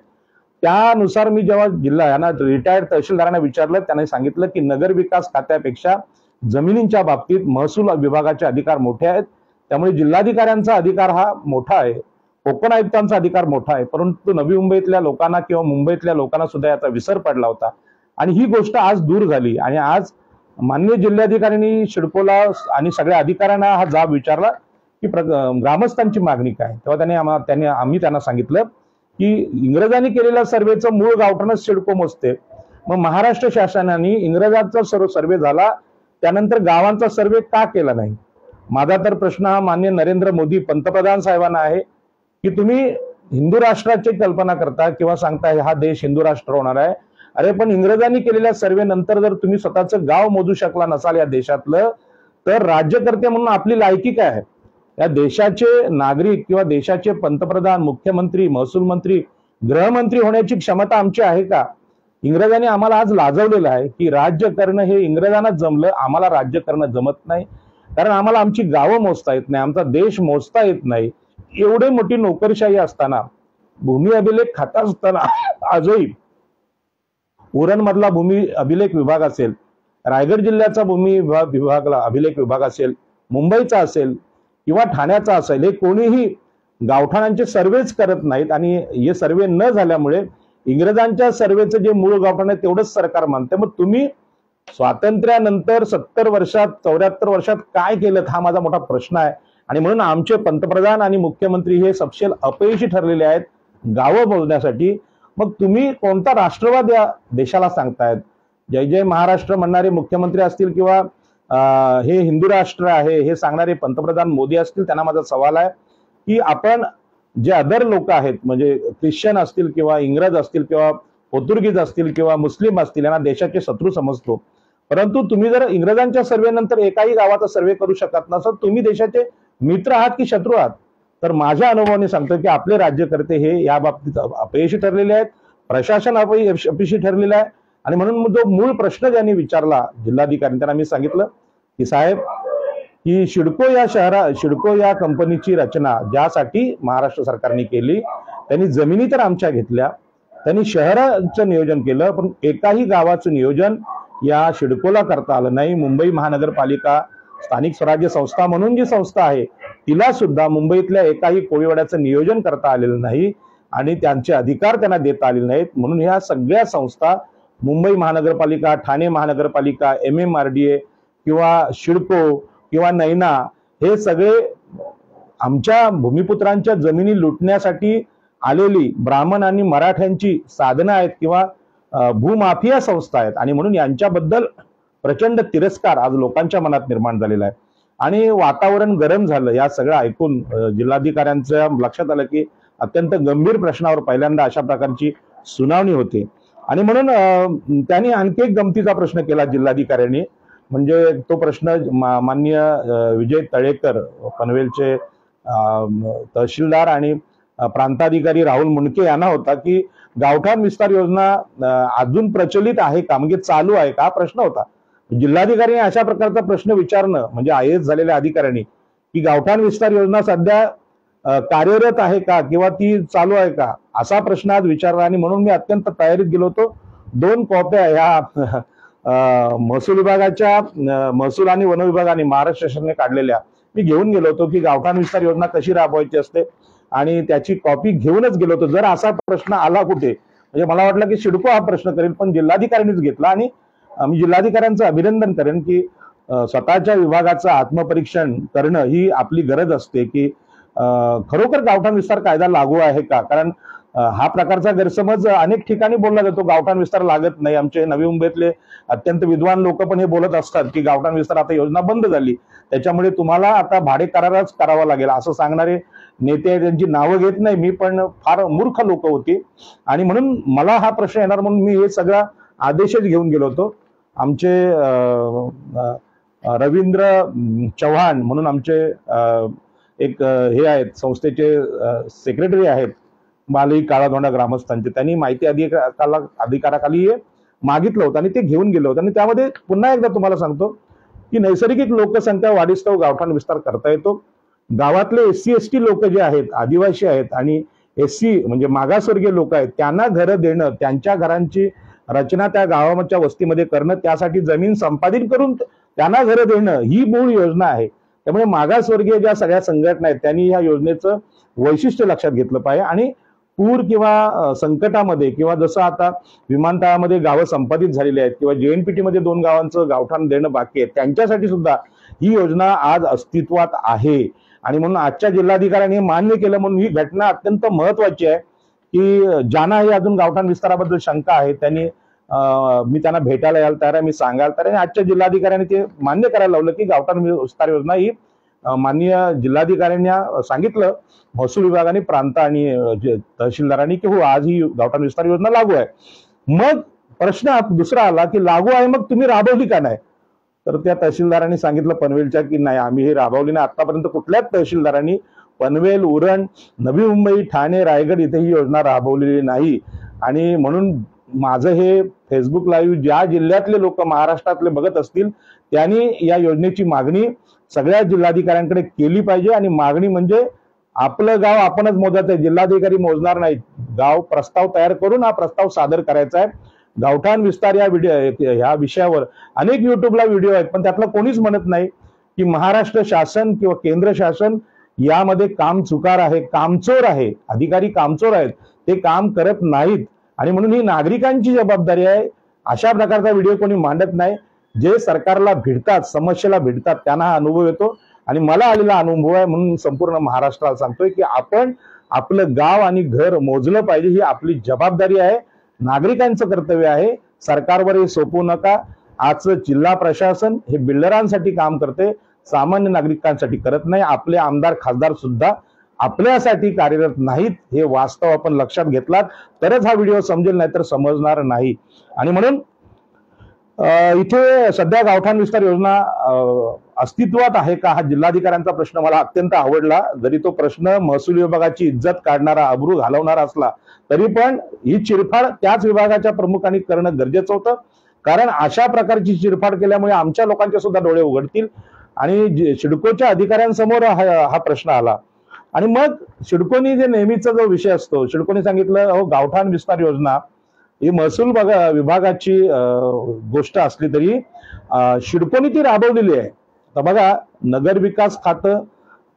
त्यानुसार मी जेव्हा यांना रिटायर्ड तहसीलदारांना विचारलं, त्यांनी सांगितलं की नगर विकास खात्यापेक्षा जमिनींच्या बाबतीत महसूल विभागाचे अधिकार मोठे आहेत. त्यामुळे जिल्हाधिकाऱ्यांचा अधिकार हा मोठा आहे, कोकण आयुक्तांचा अधिकार मोठा आहे. परंतु नवी मुंबईतल्या लोकांना किंवा मुंबईतल्या लोकांना सुद्धा याचा विसर पडला होता. आणि ही गोष्ट आज दूर झाली. आणि आज माननीय जिल्हाधिकाऱ्यांनी सिडकोला आणि सगळ्या अधिकाऱ्यांना हा जाब विचारला की ग्रामस्थांची मागणी काय. तेव्हा आम्ही त्यांना सांगितलं की इंग्रजांनी केलेल्या सर्वेचं मूळ गावठाणच सिडको मोजते. मग महाराष्ट्र शासनाने इंग्रजांचा सर्वे झाला त्यानंतर गावांचा सर्वे का केला नाही. माझा तर प्रश्न हा माननीय नरेंद्र मोदी पंतप्रधान साहेबांना आहे की तुम्ही हिंदू राष्ट्राची कल्पना करता किंवा सांगताय हा देश हिंदू राष्ट्र होणार आहे. अरे पण इंग्रजांनी केलेल्या सर्वे नंतर जर तुम्ही स्वतःचं गाव मोजू शकला नसाल या देशातलं, तर राज्यकर्ते म्हणून आपली लायकी काय आहे. या देशाचे नागरिक किंवा देशाचे पंतप्रधान, मुख्यमंत्री, महसूल मंत्री, गृहमंत्री होण्याची क्षमता आमची आहे का. इंग्रजांनी आम्हाला आज लाजवलेलं आहे की राज्य करणं हे इंग्रजांना जमलं, आम्हाला राज्य करणं जमत नाही. कारण आम्हाला आमची गावं मोजता येत नाही, आमचा देश मोजता येत नाही. एवढी मोठी नोकरशाही असताना, भूमी अभिलेख खाता असताना आजही उरणमधला भूमी अभिलेख विभाग असेल, रायगड जिल्ह्याचा भूमी विभागला अभिलेख विभाग असेल, मुंबईचा असेल किंवा ठाण्याचा असेल, हे कोणीही गावठाणांचे सर्वेच करत नाहीत. आणि हे सर्वे न झाल्यामुळे इंग्रजांच्या सर्वेचं जे मूळ गावठाण आहे तेवढंच सरकार मानते. मग तुम्ही स्वातंत्र्यानंतर 70 वर्षात 74 वर्षात काय केलं हा माझा मोठा प्रश्न आहे. आणि म्हणून आमचे पंतप्रधान आणि मुख्यमंत्री हे सपशेल अपयशी ठरलेले आहेत गावं मोजण्यासाठी. मग तुम्ही कोणता राष्ट्रवाद या देशाला सांगतायत. जय जय महाराष्ट्र म्हणणारे मुख्यमंत्री असतील किंवा हे हिंदू राष्ट्र आहे हे सांगणारे पंतप्रधान मोदी असतील, त्यांना माझा सवाल आहे की आपण जे अदर लोक आहेत म्हणजे ख्रिश्चन असतील किंवा इंग्रज असतील किंवा पोर्तुगीज असतील किंवा मुस्लिम असतील यांना देशाचे शत्रू समजतो. परंतु तुम्ही जर इंग्रजांच्या सर्वेनंतर एकाही गावाचा सर्वे करू शकत नसाल, तुम्ही देशाचे मित्र आहात की शत्रू आहात. तर माझ्या अनुभवाने सांगतो की आपले राज्यकर्ते हे या बाबतीत अपयशी ठरलेले आहेत. प्रशासन अपयशी ठरलेलं आहे. आणि म्हणून जो मूळ प्रश्न ज्यांनी विचारला जिल्हाधिकारी, त्यांना मी सांगितलं की साहेब, की सिडको या कंपनीची रचना ज्यासाठी महाराष्ट्र सरकारने केली, त्यांनी जमिनी तर आमच्या घेतल्या, त्यांनी शहराचं नियोजन केलं, पण एकाही गावाचं नियोजन या सिडकोला करता आलं नाही. मुंबई महानगरपालिका स्थानिक स्वराज्य संस्था म्हणून जी संस्था आहे, तिला सुद्धा मुंबईतल्या एकाही कोळीवाड्याचं नियोजन करता आलेलं नाही आणि त्यांचे अधिकार त्यांना देता आलेले नाहीत. म्हणून ह्या सगळ्या संस्था, मुंबई महानगरपालिका, ठाणे महानगरपालिका, MMRDA किंवा सिडको किंवा नैना, हे सगळे आमच्या भूमिपुत्रांच्या जमिनी लुटण्यासाठी आलेली ब्राह्मण आणि मराठ्यांची साधनं आहेत किंवा भूमाफिया संस्था आहेत. आणि म्हणून यांच्याबद्दल प्रचंड तिरस्कार आज लोकांच्या मनात निर्माण झालेला आहे आणि वातावरण गरम झालं. या सगळं ऐकून जिल्हाधिकाऱ्यांच्या लक्षात आलं की अत्यंत गंभीर प्रश्नावर पहिल्यांदा अशा प्रकारची सुनावणी होते. आणि म्हणून त्यांनी आणखी एक गमतीचा प्रश्न केला जिल्हाधिकाऱ्यांनी, म्हणजे तो प्रश्न माननीय विजय तळेकर, पनवेलचे तहसीलदार आणि प्रांताधिकारी राहुल मुंडके यांना होता की गावठाण विस्तार योजना अजून प्रचलित आहे का, म्हणजे चालू आहे का, हा प्रश्न होता. जिल्हाधिकारी अशा प्रकारचा प्रश्न विचारणं म्हणजे IAS झालेल्या अधिकाऱ्यांनी की गावठाण विस्तार योजना सध्या कार्यरत आहे का किंवा ती चालू आहे का, असा प्रश्न आज विचारला. आणि म्हणून मी अत्यंत तयारीत गेलो होतो. 2 कॉप्या ह्या महसूल विभागाच्या, महसूल आणि वन विभागाने महाराष्ट्र शासनाने काढलेल्या मी घेऊन गेलो होतो की गावठाण विस्तार योजना कशी राबवायची असते, आणि त्याची कॉपी घेऊनच गेलो होतो. जर असा प्रश्न आला कुठे, म्हणजे मला वाटलं की सिडको हा प्रश्न करेल, पण जिल्हाधिकाऱ्यांनीच घेतला. आणि मी जिल्हाधिकाऱ्यांचं अभिनंदन करेन की स्वतःच्या विभागाचं आत्मपरीक्षण करणं ही आपली गरज असते की खरोखर गावठाण विस्तार कायदा लागू आहे का. कारण हा प्रकारचा गैरसमज अनेक ठिकाणी बोलला जातो, गावठाण विस्तार लागत नाही. आमचे नवी मुंबईतले अत्यंत विद्वान लोक पण हे बोलत असतात की गावठाण विस्तार आता योजना बंद झाली, त्याच्यामुळे तुम्हाला आता भाडे करारच करावा लागेल, असं सांगणारे नेते, त्यांची नावं घेत नाही मी, पण फार मूर्ख लोक होती. आणि म्हणून मला हा प्रश्न येणार म्हणून मी हे सगळा आदेशच घेऊन गेलो होतो. आमचे रवींद्र चव्हाण म्हणून आमचे एक हे आहेत, संस्थेचे सेक्रेटरी आहेत, मालई काळाधोंडा ग्रामस्थांचे, त्यांनी माहिती अधिकाराखाली मागितलं होतं आणि ते घेऊन गेलं होतं. आणि त्यामध्ये पुन्हा एकदा तुम्हाला सांगतो की नैसर्गिक लोकसंख्या वाढीस्तव गावठाण विस्तार करता येतो. गावातले SC ST लोक जे आहेत, आदिवासी आहेत आणि SC म्हणजे मागासवर्गीय लोक आहेत, त्यांना घरं देणं, त्यांच्या घरांची रचना त्या गावाच्या वस्तीमध्ये करणं, त्यासाठी जमीन संपादित करून त्यांना घरं देणं ही मूळ योजना आहे. त्यामुळे मागासवर्गीय ज्या सगळ्या संघटना आहेत त्यांनी या योजनेचं वैशिष्ट्य लक्षात घेतलं पाहिजे. आणि पूर किंवा संकटामध्ये किंवा जसं आता विमानतळामध्ये गावं संपादित झालेली आहेत किंवा JNPT मध्ये 2 गावांचं गावठाण देणं बाकी आहे, त्यांच्यासाठी सुद्धा ही योजना आज अस्तित्वात आहे. आणि म्हणून आजच्या जिल्हाधिकाऱ्यांनी मान्य केलं, म्हणून ही घटना अत्यंत महत्वाची आहे की ज्यांना हे अजून गावठाण विस्ताराबद्दल शंका आहे त्यांनी मी त्यांना भेटायला यायला तयार आहे, मी सांगायला तयार आहे. आजच्या जिल्हाधिकाऱ्यांनी ते मान्य करायला लावलं की गावठाण विस्तार योजना ही माननीय जिल्हाधिकाऱ्यांना सांगितलं महसूल विभागाने, प्रांत आणि तहसीलदारांनी की हो आज ही गावठाण विस्तार योजना लागू आहे. मग प्रश्न दुसरा आला की लागू आहे मग तुम्ही राबवली का नाही, तर त्या तहसीलदारांनी सांगितलं पनवेलच्या की नाही आम्ही हे राबवली नाही. आतापर्यंत कुठल्याच तहसीलदारांनी पनवेल, उरण, नवी मुंबई, ठाणे, रायगड इथे ही योजना राबवलेली नाही. आणि म्हणून माझं हे फेसबुक लाईव्ह ज्या जिल्ह्यातले लोक महाराष्ट्रातले बघत असतील त्यांनी या योजनेची मागणी सगळ्या जिल्हाधिकाऱ्यांकडे केली पाहिजे. आणि मागणी म्हणजे आपलं गाव आपणच मोजायचं आहे, जिल्हाधिकारी मोजणार नाही. गाव प्रस्ताव तयार करून हा प्रस्ताव सादर करायचा आहे. गावठाण विस्तार ह्या विषयावर अनेक युट्यूबला व्हिडिओ आहेत, पण त्यातलं कोणीच म्हणत नाही की महाराष्ट्र शासन किंवा केंद्र शासन यामध्ये कामचुकार आहे, कामचोर आहे, अधिकारी कामचोर आहेत, ते काम करत नाहीत. आणि म्हणून ही नागरिकांची जबाबदारी आहे. अशा प्रकारचा व्हिडिओ कोणी मांडत नाही. जे सरकारला भिडतात, समस्येला भिडतात, त्यांना हा अनुभव येतो. आणि मला आलेला अनुभव आहे म्हणून संपूर्ण महाराष्ट्राला सांगतोय की आपण आपलं गाव आणि घर मोजलं पाहिजे, ही आपली जबाबदारी आहे, नागरिकांचं कर्तव्य आहे. सरकारवर हे सोपवू नका. आजचं जिल्हा प्रशासन हे बिल्डरांसाठी काम करते, सामान्य नागरिकांसाठी करत नाही. आपले आमदार खासदार सुद्धा आपल्यासाठी कार्यरत नाहीत, हे वास्तव आपण लक्षात घेतलात तरच हा व्हिडिओ समजेल, नाही तर समजणार नाही. आणि म्हणून इथे सध्या गावठाण विस्तार योजना अस्तित्वात आहे का, हा जिल्हाधिकाऱ्यांचा प्रश्न मला अत्यंत आवडला. जरी तो प्रश्न महसूल विभागाची इज्जत काढणारा, अब्रू घालवणारा असला तरी पण ही चिरफाड त्याच विभागाच्या प्रमुखांनी करणं गरजेचं होतं. कारण अशा प्रकारची चिरफाड केल्यामुळे आमच्या लोकांचे सुद्धा डोळे उघडतील आणि सिडकोच्या अधिकाऱ्यांसमोर हा प्रश्न आला. आणि मग सिडकोनी जे नेहमीचा जो विषय असतो, सिडकोनी सांगितलं अहो गावठाण विस्तार योजना ही महसूल विभागाची गोष्ट असली तरी सिडकोनी ती राबवलेली आहे. तर बघा, नगर विकास खातं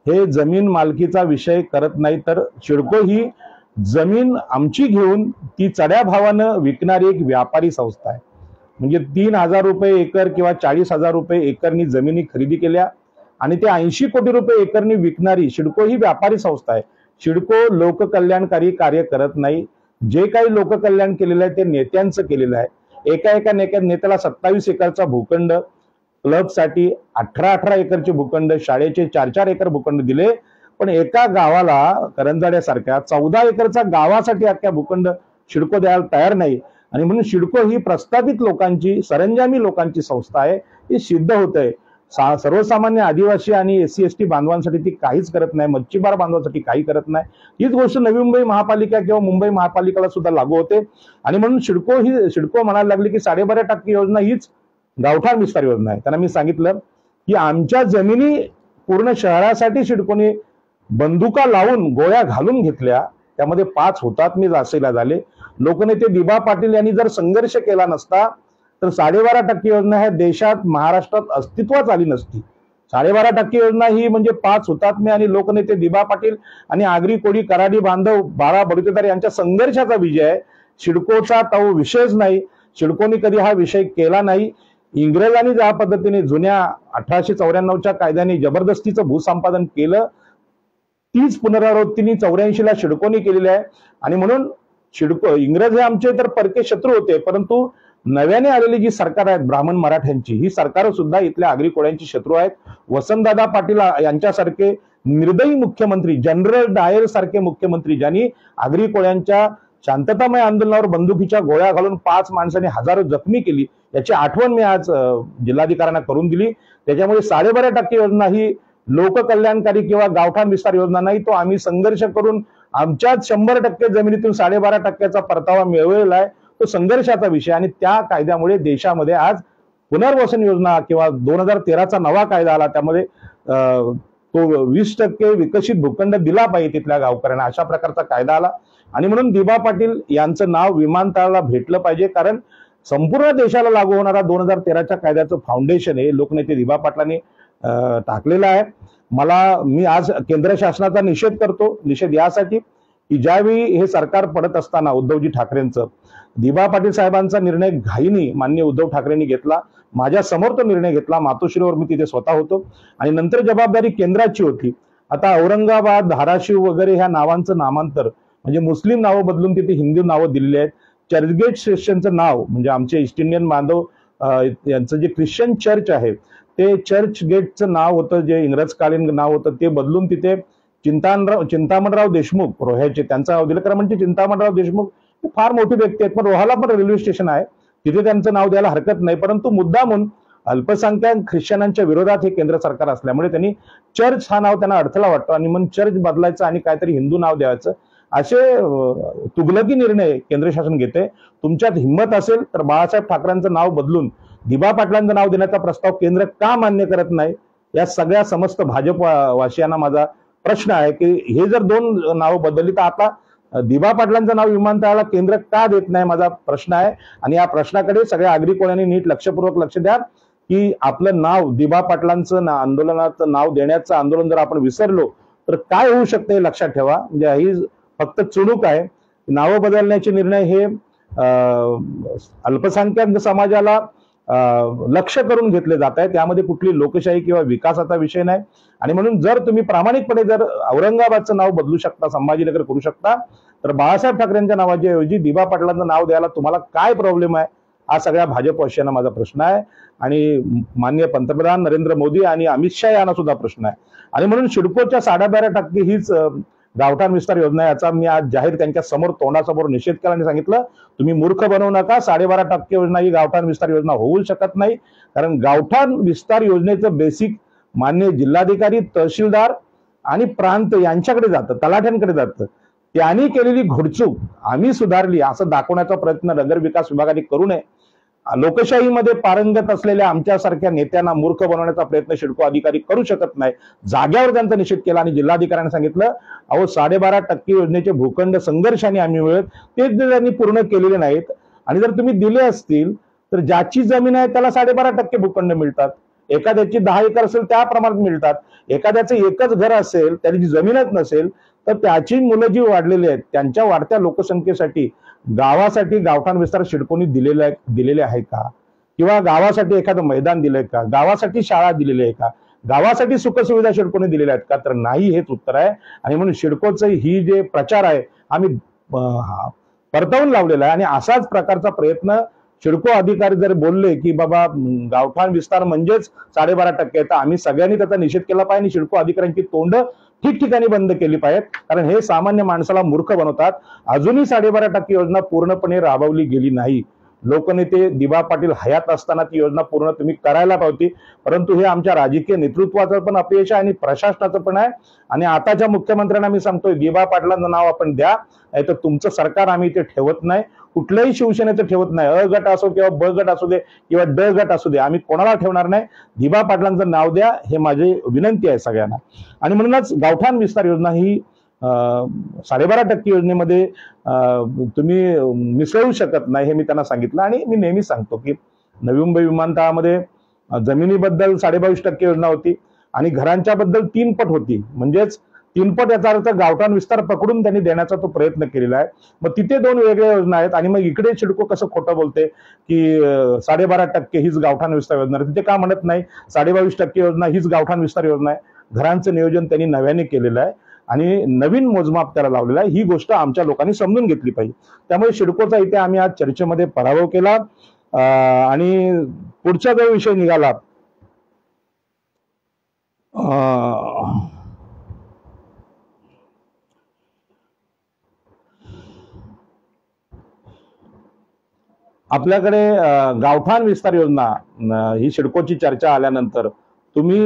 हे जमीन मालकीचा विषय करत नाही, तर सिडको ही जमीन आमची घेऊन ती चढ्या भावानं विकणारी एक व्यापारी संस्था आहे. म्हणजे 3,000 रुपये एकर किंवा 40,000 रुपये एकरनी जमिनी खरेदी केल्या आणि ते 80 कोटी रुपये एकरनी विकणारी सिडको ही व्यापारी संस्था आहे. सिडको लोककल्याणकारी कार्य करत नाही. जे काही लोककल्याण केलेलं आहे ते नेत्यांचं केलेलं आहे. एका नेत्याला 27 एकरचा भूखंड, क्लबसाठी 18 एकरचे भूखंड, शाळेचे 4 एकर भूखंड दिले. पण एका गावाला करंजाड्यासारख्या 14 एकरचा गावासाठी अख्ख्या भूखंड सिडको द्यायला तयार नाही. आणि म्हणून सिडको ही प्रस्थापित लोकांची, सरंजामी लोकांची संस्था आहे. हे सिद्ध होत आहे. सर्वसामान्य आदिवासी आणि SC ST बांधवांसाठी ती काहीच करत नाही, मच्छीमार बांधवांसाठी काही करत नाही. हीच गोष्ट नवी मुंबई महापालिका किंवा मुंबई महापालिकेला सुद्धा लागू होते. आणि म्हणून सिडको म्हणायला लागली की 12.5% योजना हीच गावठाण विस्तार योजना आहे. त्यांना मी सांगितलं की आमच्या जमिनी पूर्ण शहरासाठी सिडकोने बंदुका लावून गोळ्या घालून घेतल्या. त्यामध्ये 5 हुतात्मे जासीला झाले. लोकनेते दिबा पाटील यांनी जर संघर्ष केला नसता तर 12.5% योजना ह्या देशात, महाराष्ट्रात अस्तित्वात आली नसती. 12.5% योजना ही म्हणजे 5 हुतात्मे आणि लोकनेते दिबा पाटील आणि आगरी कोळी कराडी बांधव बाळा बडुतेदार यांच्या संघर्षाचा विजय आहे. सिडकोचा तो विषयच नाही. सिडकोने कधी हा विषय केला नाही. इंग्रजांनी ज्या पद्धतीने जुन्या 1894च्या कायद्याने जबरदस्तीचं भूसंपादन केलं, तीच पुनरावृत्तीने 84ला सिडकोने केलेली आहे. आणि म्हणून सिडको, इंग्रज हे आमचे तर परके शत्रू होते, परंतु नव्याने आलेली जी सरकार आहेत ब्राह्मण मराठ्यांची, ही सरकार सुद्धा इथल्या आगरी कोळ्यांची शत्रू आहेत. वसंतदादा पाटील यांच्यासारखे निर्दयी मुख्यमंत्री, जनरल डायर सारखे मुख्यमंत्री, ज्यांनी आगरी कोळ्यांच्या शांततामय आंदोलनावर बंदुकीच्या गोळ्या घालून 5 माणसांनी हजारो जखमी केली, याची आठवण मी आज जिल्हाधिकाऱ्यांना करून दिली. त्याच्यामुळे 12.5% योजना ही लोककल्याणकारी किंवा गावठाण विस्तार योजना नाही. तो आम्ही संघर्ष करून आमच्याच 100% जमिनीतून 12.5%चा परतावा मिळवलेला आहे. तो संघर्षाचा विषय. आणि त्या कायद्यामुळे देशामध्ये आज पुनर्वसन योजना किंवा 2013चा नवा कायदा आला, त्यामध्ये तो 20% विकसित भूखंड दिला पाहिजे तिथल्या गावकऱ्यांना, अशा प्रकारचा कायदा आला. आणि म्हणून दिबा पाटील यांचं नाव विमानतळाला भेटलं पाहिजे, कारण संपूर्ण देशाला लागू होणारा 2013च्या कायद्याचं फाउंडेशन हे लोकनेते दिबा पाटलांनी टाकलेलं आहे. मी आज केंद्र शासनाचा निषेध करतो. निषेध यासाठी की ज्यावेळी हे सरकार पडत असताना उद्धवजी ठाकरेंचं, दिबा पाटील साहेबांचा निर्णय घाईनी माननीय उद्धव ठाकरेंनी घेतला. माझ्या समोर तो निर्णय घेतला. मातोश्रीवर मी तिथे स्वतः होतो. आणि नंतर जबाबदारी केंद्राची होती. आता औरंगाबाद, धाराशिव वगैरे ह्या नावांचं नामांतर, म्हणजे मुस्लिम नावं बदलून तिथे हिंदू नावं दिलेली आहेत. चर्चगेट स्टेशनचं नाव, म्हणजे आमचे ईस्ट इंडियन बांधव यांचं जे ख्रिश्चन चर्च आहे, ते चर्च गेटचं नाव होतं, जे इंग्रजकालीन नाव होतं, ते बदलून तिथे चिंतामणराव देशमुख रोह्याचे त्यांचं नाव दिलं. कारण म्हणजे चिंतामणराव देशमुख फार मोठी व्यक्ती आहेत, पण रोहाला पण रेल्वे स्टेशन आहे, तिथे त्यांचं नाव द्यायला हरकत नाही. परंतु मुद्दामून अल्पसंख्याक ख्रिश्चनांच्या विरोधात हे केंद्र सरकार असल्यामुळे त्यांनी चर्च हा नाव त्यांना अडथळा वाटतो आणि मग चर्च बदलायचं आणि काहीतरी हिंदू नाव द्यायचं, असे तुगलकी निर्णय केंद्र शासन घेते. तुमच्यात हिंमत असेल तर बाळासाहेब ठाकरेंचं नाव बदलून दिबा पाटलांचं नाव देण्याचा प्रस्ताव केंद्र का मान्य करत नाही, या सगळ्या समस्त भाजप वासियांना माझा प्रश्न आहे की हे जर 2 नावं बदलली तर आता दिबा पाटलांचं नाव विमानतळाला केंद्र का देत नाही, माझा प्रश्न आहे. आणि या प्रश्नाकडे सगळ्या आगरी कोळ्यांनी नीट लक्षपूर्वक लक्ष द्या की आपलं नाव, दिबा पाटलांचं आंदोलनाचं नाव देण्याचं आंदोलन जर आपण विसरलो तर काय होऊ शकतं हे लक्षात ठेवा. म्हणजे ही फक्त चुणूक आहे. नावं बदलण्याचे निर्णय हे अल्पसंख्याक समाजाला लक्ष करून घेतले जात आहे. त्यामध्ये कुठली लोकशाही किंवा विकासाचा विषय नाही. आणि म्हणून जर तुम्ही प्रामाणिकपणे जर औरंगाबादचं नाव बदलू शकता, संभाजीनगर करू शकता, तर बाळासाहेब ठाकरेंच्या नावाच्या ऐवजी दिबा पाटलांचं नाव द्यायला तुम्हाला काय प्रॉब्लेम आहे, हा सगळ्या भाजपवासियांना माझा प्रश्न आहे. आणि माननीय पंतप्रधान नरेंद्र मोदी आणि अमित शहा यांना सुद्धा प्रश्न आहे. आणि म्हणून सिडकोच्या 12.5% हीच गावठाण विस्तार योजना याचा मी आज जाहीर त्यांच्या समोर तोंडासमोर निषेध केला आणि सांगितलं तुम्ही मूर्ख बनवू नका. 12.5% योजना ही गावठाण विस्तार योजना होऊ शकत नाही. कारण गावठाण विस्तार योजनेचं बेसिक मान्य जिल्हाधिकारी, तहसीलदार आणि प्रांत यांच्याकडे जातं, तलाठ्यांकडे जातं. त्यांनी केलेली घोडचूक आम्ही सुधारली असं दाखवण्याचा प्रयत्न नगर विकास विभागाने करू नये. लोकशाहीमध्ये पारंगत असलेल्या आमच्यासारख्या नेत्यांना मूर्ख बनवण्याचा प्रयत्न सिडको अधिकारी करू शकत नाही. जाग्यावर त्यांचा निषेध केला आणि जिल्हाधिकाऱ्यांनी सांगितलं अहो 12.5% योजनेचे भूखंड संघर्षाने आम्ही मिळत ते त्यांनी पूर्ण केलेले नाहीत. आणि जर तुम्ही दिले असतील तर ज्याची जमीन आहे त्याला 12.5% भूखंड मिळतात. एखाद्याची 10 एकर असेल त्या प्रमाणात मिळतात. एखाद्याचं एकच घर असेल त्याची जमीनच नसेल तर त्याची मुलं जी वाढलेली आहेत त्यांच्या वाढत्या लोकसंख्येसाठी गावासाठी गावठाण विस्तार सिडकोनी दिलेले आहे का? किंवा गावासाठी एखादं मैदान दिलंय का? गावासाठी शाळा दिलेली आहे का? गावासाठी सुखसुविधा सिडकोने दिलेल्या आहेत का? तर नाही, हेच उत्तर आहे. आणि म्हणून सिडकोचं ही जे प्रचार आहे आम्ही परतवून लावलेला आहे. आणि असाच प्रकारचा प्रयत्न सिडको अधिकारी जर बोलले की बाबा गावठाण विस्तार म्हणजेच 12.5%, तर आम्ही सगळ्यांनी त्याचा निषेध केला पाहिजे आणि सिडको अधिकाऱ्यांची तोंड ठिकठिकाणी बंद केली पाहिजेत. कारण हे सामान्य माणसाला मूर्ख बनवतात. अजूनही 12.5% योजना पूर्णपणे राबवली गेली नाही. लोकनेते दिबा पाटील हयात असताना ती योजना पूर्ण तुम्ही करायला पाहिजे. परंतु हे आमच्या राजकीय नेतृत्वाचं पण अपयश आहे आणि प्रशासनाचं पण आहे. आणि आताच्या मुख्यमंत्र्यांना मी सांगतोय दिबा पाटलांचं नाव आपण द्या, नाही तर तुमचं सरकार आम्ही इथे ठेवत नाही. कुठल्याही शिवसेनेचं ठेवत नाही. अ गट असो किंवा ब गट असू दे किंवा ड गट असू दे, आम्ही कोणाला ठेवणार नाही. दिबा पाटलांचं नाव द्या, हे माझी विनंती आहे सगळ्यांना. आणि म्हणूनच गावठाण विस्तार योजना ही 12.5% योजनेमध्ये तुम्ही मिसळू शकत नाही हे मी त्यांना सांगितलं. आणि मी नेहमी सांगतो की नवी मुंबई विमानतळामध्ये जमिनीबद्दल 22.5% योजना होती आणि घरांच्या बद्दल 3 पट होती. म्हणजेच 3 पट याचा अर्थ गावठाण विस्तार पकडून त्यांनी देण्याचा तो प्रयत्न केलेला आहे. मग तिथे 2 वेगळ्या योजना आहेत आणि मग इकडे सिडको कसं खोटं बोलते की 12.5% हीच गावठाण विस्तार योजना आहे. तिथे का म्हणत नाही 22.5% योजना हीच गावठाण विस्तार योजना आहे? घरांचं नियोजन त्यांनी नव्याने केलेलं आहे आणि नवीन मोजमाप त्याला लावलेला आहे. ही गोष्ट आमच्या लोकांनी समजून घेतली पाहिजे. त्यामुळे सिडकोचा इथे आम्ही आज चर्चेमध्ये पराभव केला. आणि पुढचा जो विषय निघाला आपल्याकडे गावठाण विस्तार योजना ही सिडकोची चर्चा आल्यानंतर तुम्ही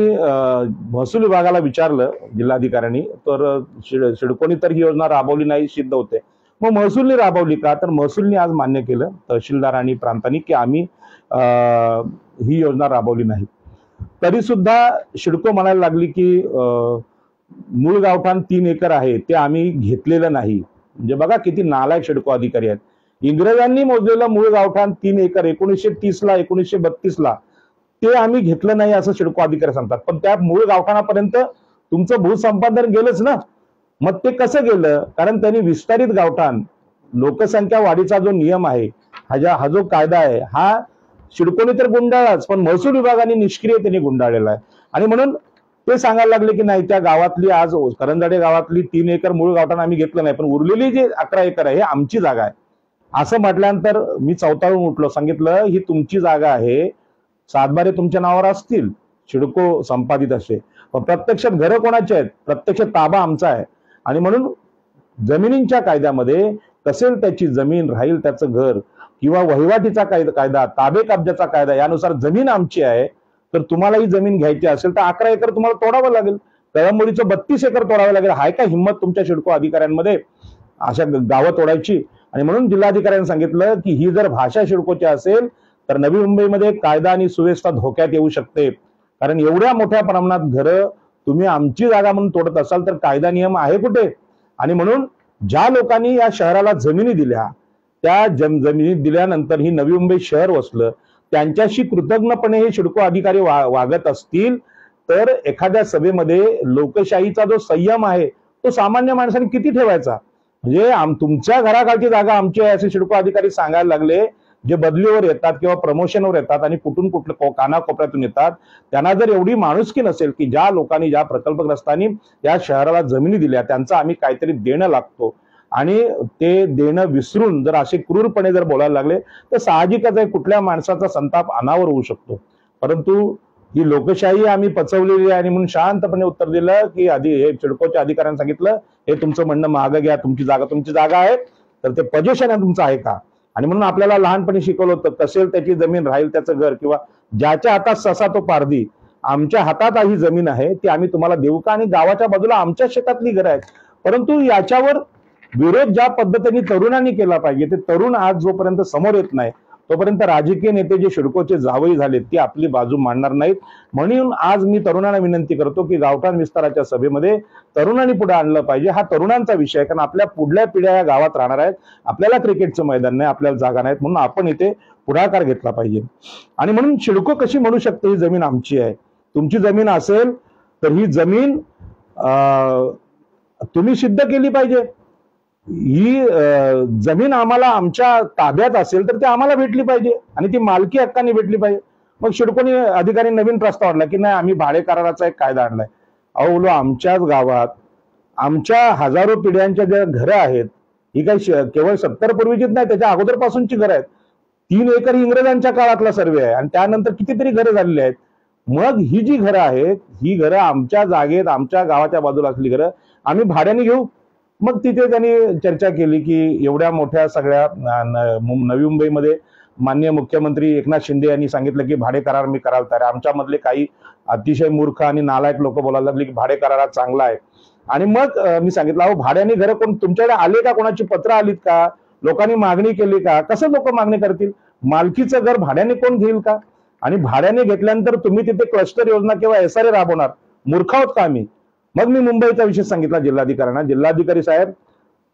महसूल विभागाला विचारलं जिल्हाधिकाऱ्यांनी, तर सिडकोनी तर ही योजना राबवली नाही सिद्ध होते. मग महसूलने राबवली का? तर महसूलने आज मान्य केलं तहसीलदार आणि प्रांतांनी की आम्ही ही योजना राबवली नाही. तरी सुद्धा सिडको म्हणायला लागली की मूळ गावठाण 3 एकर आहे ते आम्ही घेतलेलं नाही. म्हणजे बघा किती नालायक सिडको अधिकारी आहेत. इंग्रजांनी मोजलेलं मूळ गावठाण 3 एकर 1930 ला 1932 ला ते आम्ही घेतलं नाही असं सिडको अधिकारी सांगतात. पण त्या मूळ गावठाणापर्यंत तुमचं भूसंपादन गेलंच ना. मग ते कसं गेलं? कारण त्यांनी विस्तारित गावठाण लोकसंख्या वाढीचा जो नियम आहे हा जो कायदा आहे हा सिडकोने तर गुंडाळलाच, पण महसूल विभागाने निष्क्रिय त्यांनी गुंडाळलेला आहे. आणि म्हणून ते सांगायला लागले की नाही त्या गावातली आज करंजाडे गावातली 3 एकर मूळ गावठाण आम्ही घेतलं नाही, पण उरलेली जी 11 एकर आहे हे आमची जागा आहे. असं म्हटल्यानंतर मी चौताळून उठलो. सांगितलं ही तुमची जागा आहे, 7 तुमच्या नावावर असतील, सिडको संपादित असे, पण प्रत्यक्षात घरं कोणाची आहेत? प्रत्यक्ष ताबा आमचा आहे. आणि म्हणून जमिनींच्या कायद्यामध्ये कसेल त्याची जमीन राहील त्याचं घर किंवा वहिवाटीचा कायदा, ताबे कब्जाचा कायदा यानुसार जमीन आमची आहे. तर तुम्हाला ही जमीन घ्यायची असेल तर 11 एकर तुम्हाला तोडावं लागेल. कळंबोलीचं 32 एकर तोडावं लागेल. हाय का हिंमत तुमच्या सिडको अधिकाऱ्यांमध्ये अशा गावं तोडायची? आणि म्हणून जिल्हाधिकाऱ्यांनी सांगितलं की ही जर भाषा सिडकोची असेल तर नवी मुंबईमध्ये कायदा आणि सुव्यवस्था धोक्यात येऊ शकते. कारण एवढ्या मोठ्या प्रमाणात घरं तुम्ही आमची जागा म्हणून तोडत असाल तर कायदा नियम आहे कुठे? आणि म्हणून ज्या लोकांनी या शहराला जमिनी दिल्या त्या जमिनी दिल्यानंतर ही नवी मुंबई शहर वसलं, त्यांच्याशी कृतज्ञपणे हे सिडको अधिकारी वागत असतील तर एखाद्या सभेमध्ये लोकशाहीचा जो संयम आहे तो सामान्य माणसाने किती ठेवायचा? म्हणजे तुमच्या घराखालची जागा आमची आहे असे सिडको अधिकारी सांगायला लागले. जे बदलीवर येतात किंवा प्रमोशनवर येतात आणि कुठल्या कानाकोपऱ्यातून येतात त्यांना जर एवढी माणुसकी नसेल की ज्या लोकांनी ज्या प्रकल्पग्रस्तांनी या शहराला जमिनी दिल्या त्यांचं आम्ही काहीतरी देणं लागतो आणि ते देणं विसरून जर असे क्रूरपणे जर बोलायला लागले तर साहजिकच आहे कुठल्या माणसाचा संताप अनावर होऊ शकतो. परंतु ही लोकशाही आम्ही पचवलेली आहे आणि म्हणून शांतपणे उत्तर दिलं की आधी हे सिडकोच्या अधिकाऱ्यांनी सांगितलं हे तुमचं म्हणणं मागं घ्या, तुमची जागा आहे तर ते पोझिशन आहे तुमचं आहे का. आणि म्हणून आपल्याला लहानपणी शिकवलं होतं कसेल त्याची जमीन राहील त्याचं घर, किंवा ज्याच्या हातात ससा तो पारधी. आमच्या हातात ही जमीन आहे ती आम्ही तुम्हाला देऊ का, आणि गावाच्या बाजूला आमच्या शेतातली घरं आहेत. परंतु याच्यावर विरोध ज्या पद्धतीने तरुणांनी केला पाहिजे, ते तरुण आज जोपर्यंत समोर येत नाही तोपर्यंत राजकीय नेते जे सिडकोचे जावई झालेत ती आपली बाजू मांडणार नाहीत. म्हणून आज मी तरुणांना विनंती करतो की गावठाण विस्ताराच्या सभेमध्ये तरुणांनी पुढे आणलं पाहिजे. हा तरुणांचा विषय आहे, कारण आपल्या पुढल्या पिढ्या या गावात राहणार आहेत. आपल्याला क्रिकेटचं मैदान नाही, आपल्याला जागा नाहीत, म्हणून आपण इथे पुढाकार घेतला पाहिजे. आणि म्हणून सिडको कशी म्हणू शकते ही जमीन आमची आहे. तुमची जमीन असेल तर ही जमीन तुम्ही सिद्ध केली पाहिजे. ही जमीन आम्हाला आमच्या ताब्यात असेल तर ती आम्हाला भेटली पाहिजे आणि ती मालकी हक्काने भेटली पाहिजे. मग सिडकोने अधिकारी नवीन प्रस्ताव आणला की नाही आम्ही भाडे कराराचा एक कायदा आणलाय. अहो आमच्याच गावात आमच्या हजारो पिढ्यांच्या ज्या घरं आहेत ही काही केवळ 70 पूर्वीचीच नाही, त्याच्या अगोदरपासूनची घरं आहेत. 3 एकर इंग्रजांच्या काळातला सर्वे आहे आणि त्यानंतर कितीतरी घरं झालेली आहेत. मग ही जी घरं आहेत ही घरं आमच्या जागेत आमच्या गावाच्या बाजूला असली घरं आम्ही भाड्याने घेऊ. मग तिथे त्यांनी चर्चा केली की एवढ्या मोठ्या सगळ्या नवी मुंबईमध्ये माननीय मुख्यमंत्री एकनाथ शिंदे यांनी सांगितलं की भाडे करार मी करायला तयार. आमच्यामधले काही अतिशय मूर्ख आणि नालायक लोक बोलायला लागले की भाडे करार चांगला आहे. आणि मग मी सांगितलं अहो भाड्याने घरं कोण तुमच्याकडे आले का, कोणाची पत्र आलीत का, लोकांनी मागणी केली का, कसं लोक मागणी करतील. मालकीचं घर भाड्याने कोण घेईल का, आणि भाड्याने घेतल्यानंतर तुम्ही तिथे क्लस्टर योजना किंवा SRA राबवणार, मूर्ख आहोत का आम्ही. मग मी मुंबईचा विषय सांगितला जिल्हाधिकाऱ्यांना. जिल्हाधिकारी साहेब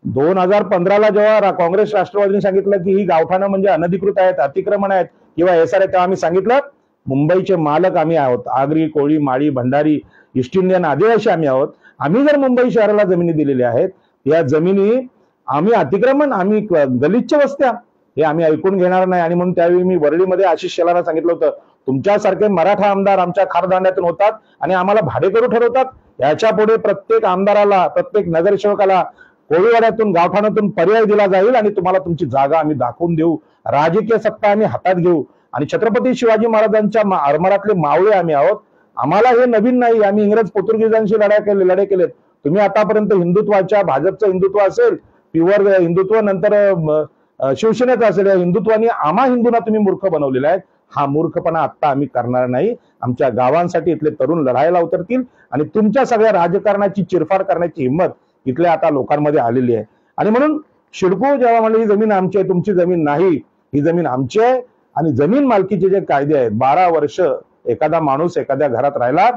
2015ला जेव्हा काँग्रेस राष्ट्रवादीने सांगितलं की ही गावठाणं म्हणजे अनधिकृत आहेत, अतिक्रमण आहेत किंवा SRA, तेव्हा आम्ही सांगितलं मुंबईचे मालक आम्ही आहोत. आगरी, कोळी, माळी, भंडारी, ईस्ट इंडियन, आदिवासी आम्ही आहोत. आम्ही जर मुंबई शहराला जमिनी दिलेल्या आहेत, या जमिनी आम्ही अतिक्रमण, आम्ही गलिच्छ वस्त्या हे आम्ही ऐकून घेणार नाही. आणि म्हणून त्यावेळी मी वरळीमध्ये आशिष शेलारला सांगितलं होतं तुमच्यासारखे मराठा आमदार आमच्या खारदांड्यातून होतात आणि आम्हाला भाडेकरू ठरवतात. याच्या पुढे प्रत्येक आमदाराला, प्रत्येक नगरसेवकाला कोळीवाड्यातून गावठाणातून पर्याय दिला जाईल आणि तुम्हाला तुमची जागा आम्ही दाखवून देऊ. राजकीय सत्ता आम्ही हातात घेऊ आणि छत्रपती शिवाजी महाराजांच्या आरमारातले मावळे आम्ही आहोत. आम्हाला हे नवीन नाही, आम्ही इंग्रज पोर्तुगीजांशी लढाई केलेत. तुम्ही आतापर्यंत हिंदुत्वाच्या, भाजपचं हिंदुत्व असेल, प्युअर हिंदुत्व, नंतर शिवसेनेचं असेल, या हिंदुत्वानी आम्हा हिंदूंना तुम्ही मूर्ख बनवलेला आहे. हा मूर्खपणा आता आम्ही करणार नाही. आमच्या गावांसाठी इथले तरुण लढायला उतरतील आणि तुमच्या सगळ्या राजकारणाची चिरफाड करण्याची हिंमत इथल्या आता लोकांमध्ये आलेली आहे. आणि म्हणून सिडको जेव्हा म्हणलं ही जमीन आमची आहे, तुमची जमीन नाही, ही जमीन आमची आहे. आणि जमीन मालकीचे जे कायदे आहेत, 12 वर्ष एखादा माणूस एखाद्या घरात राहिला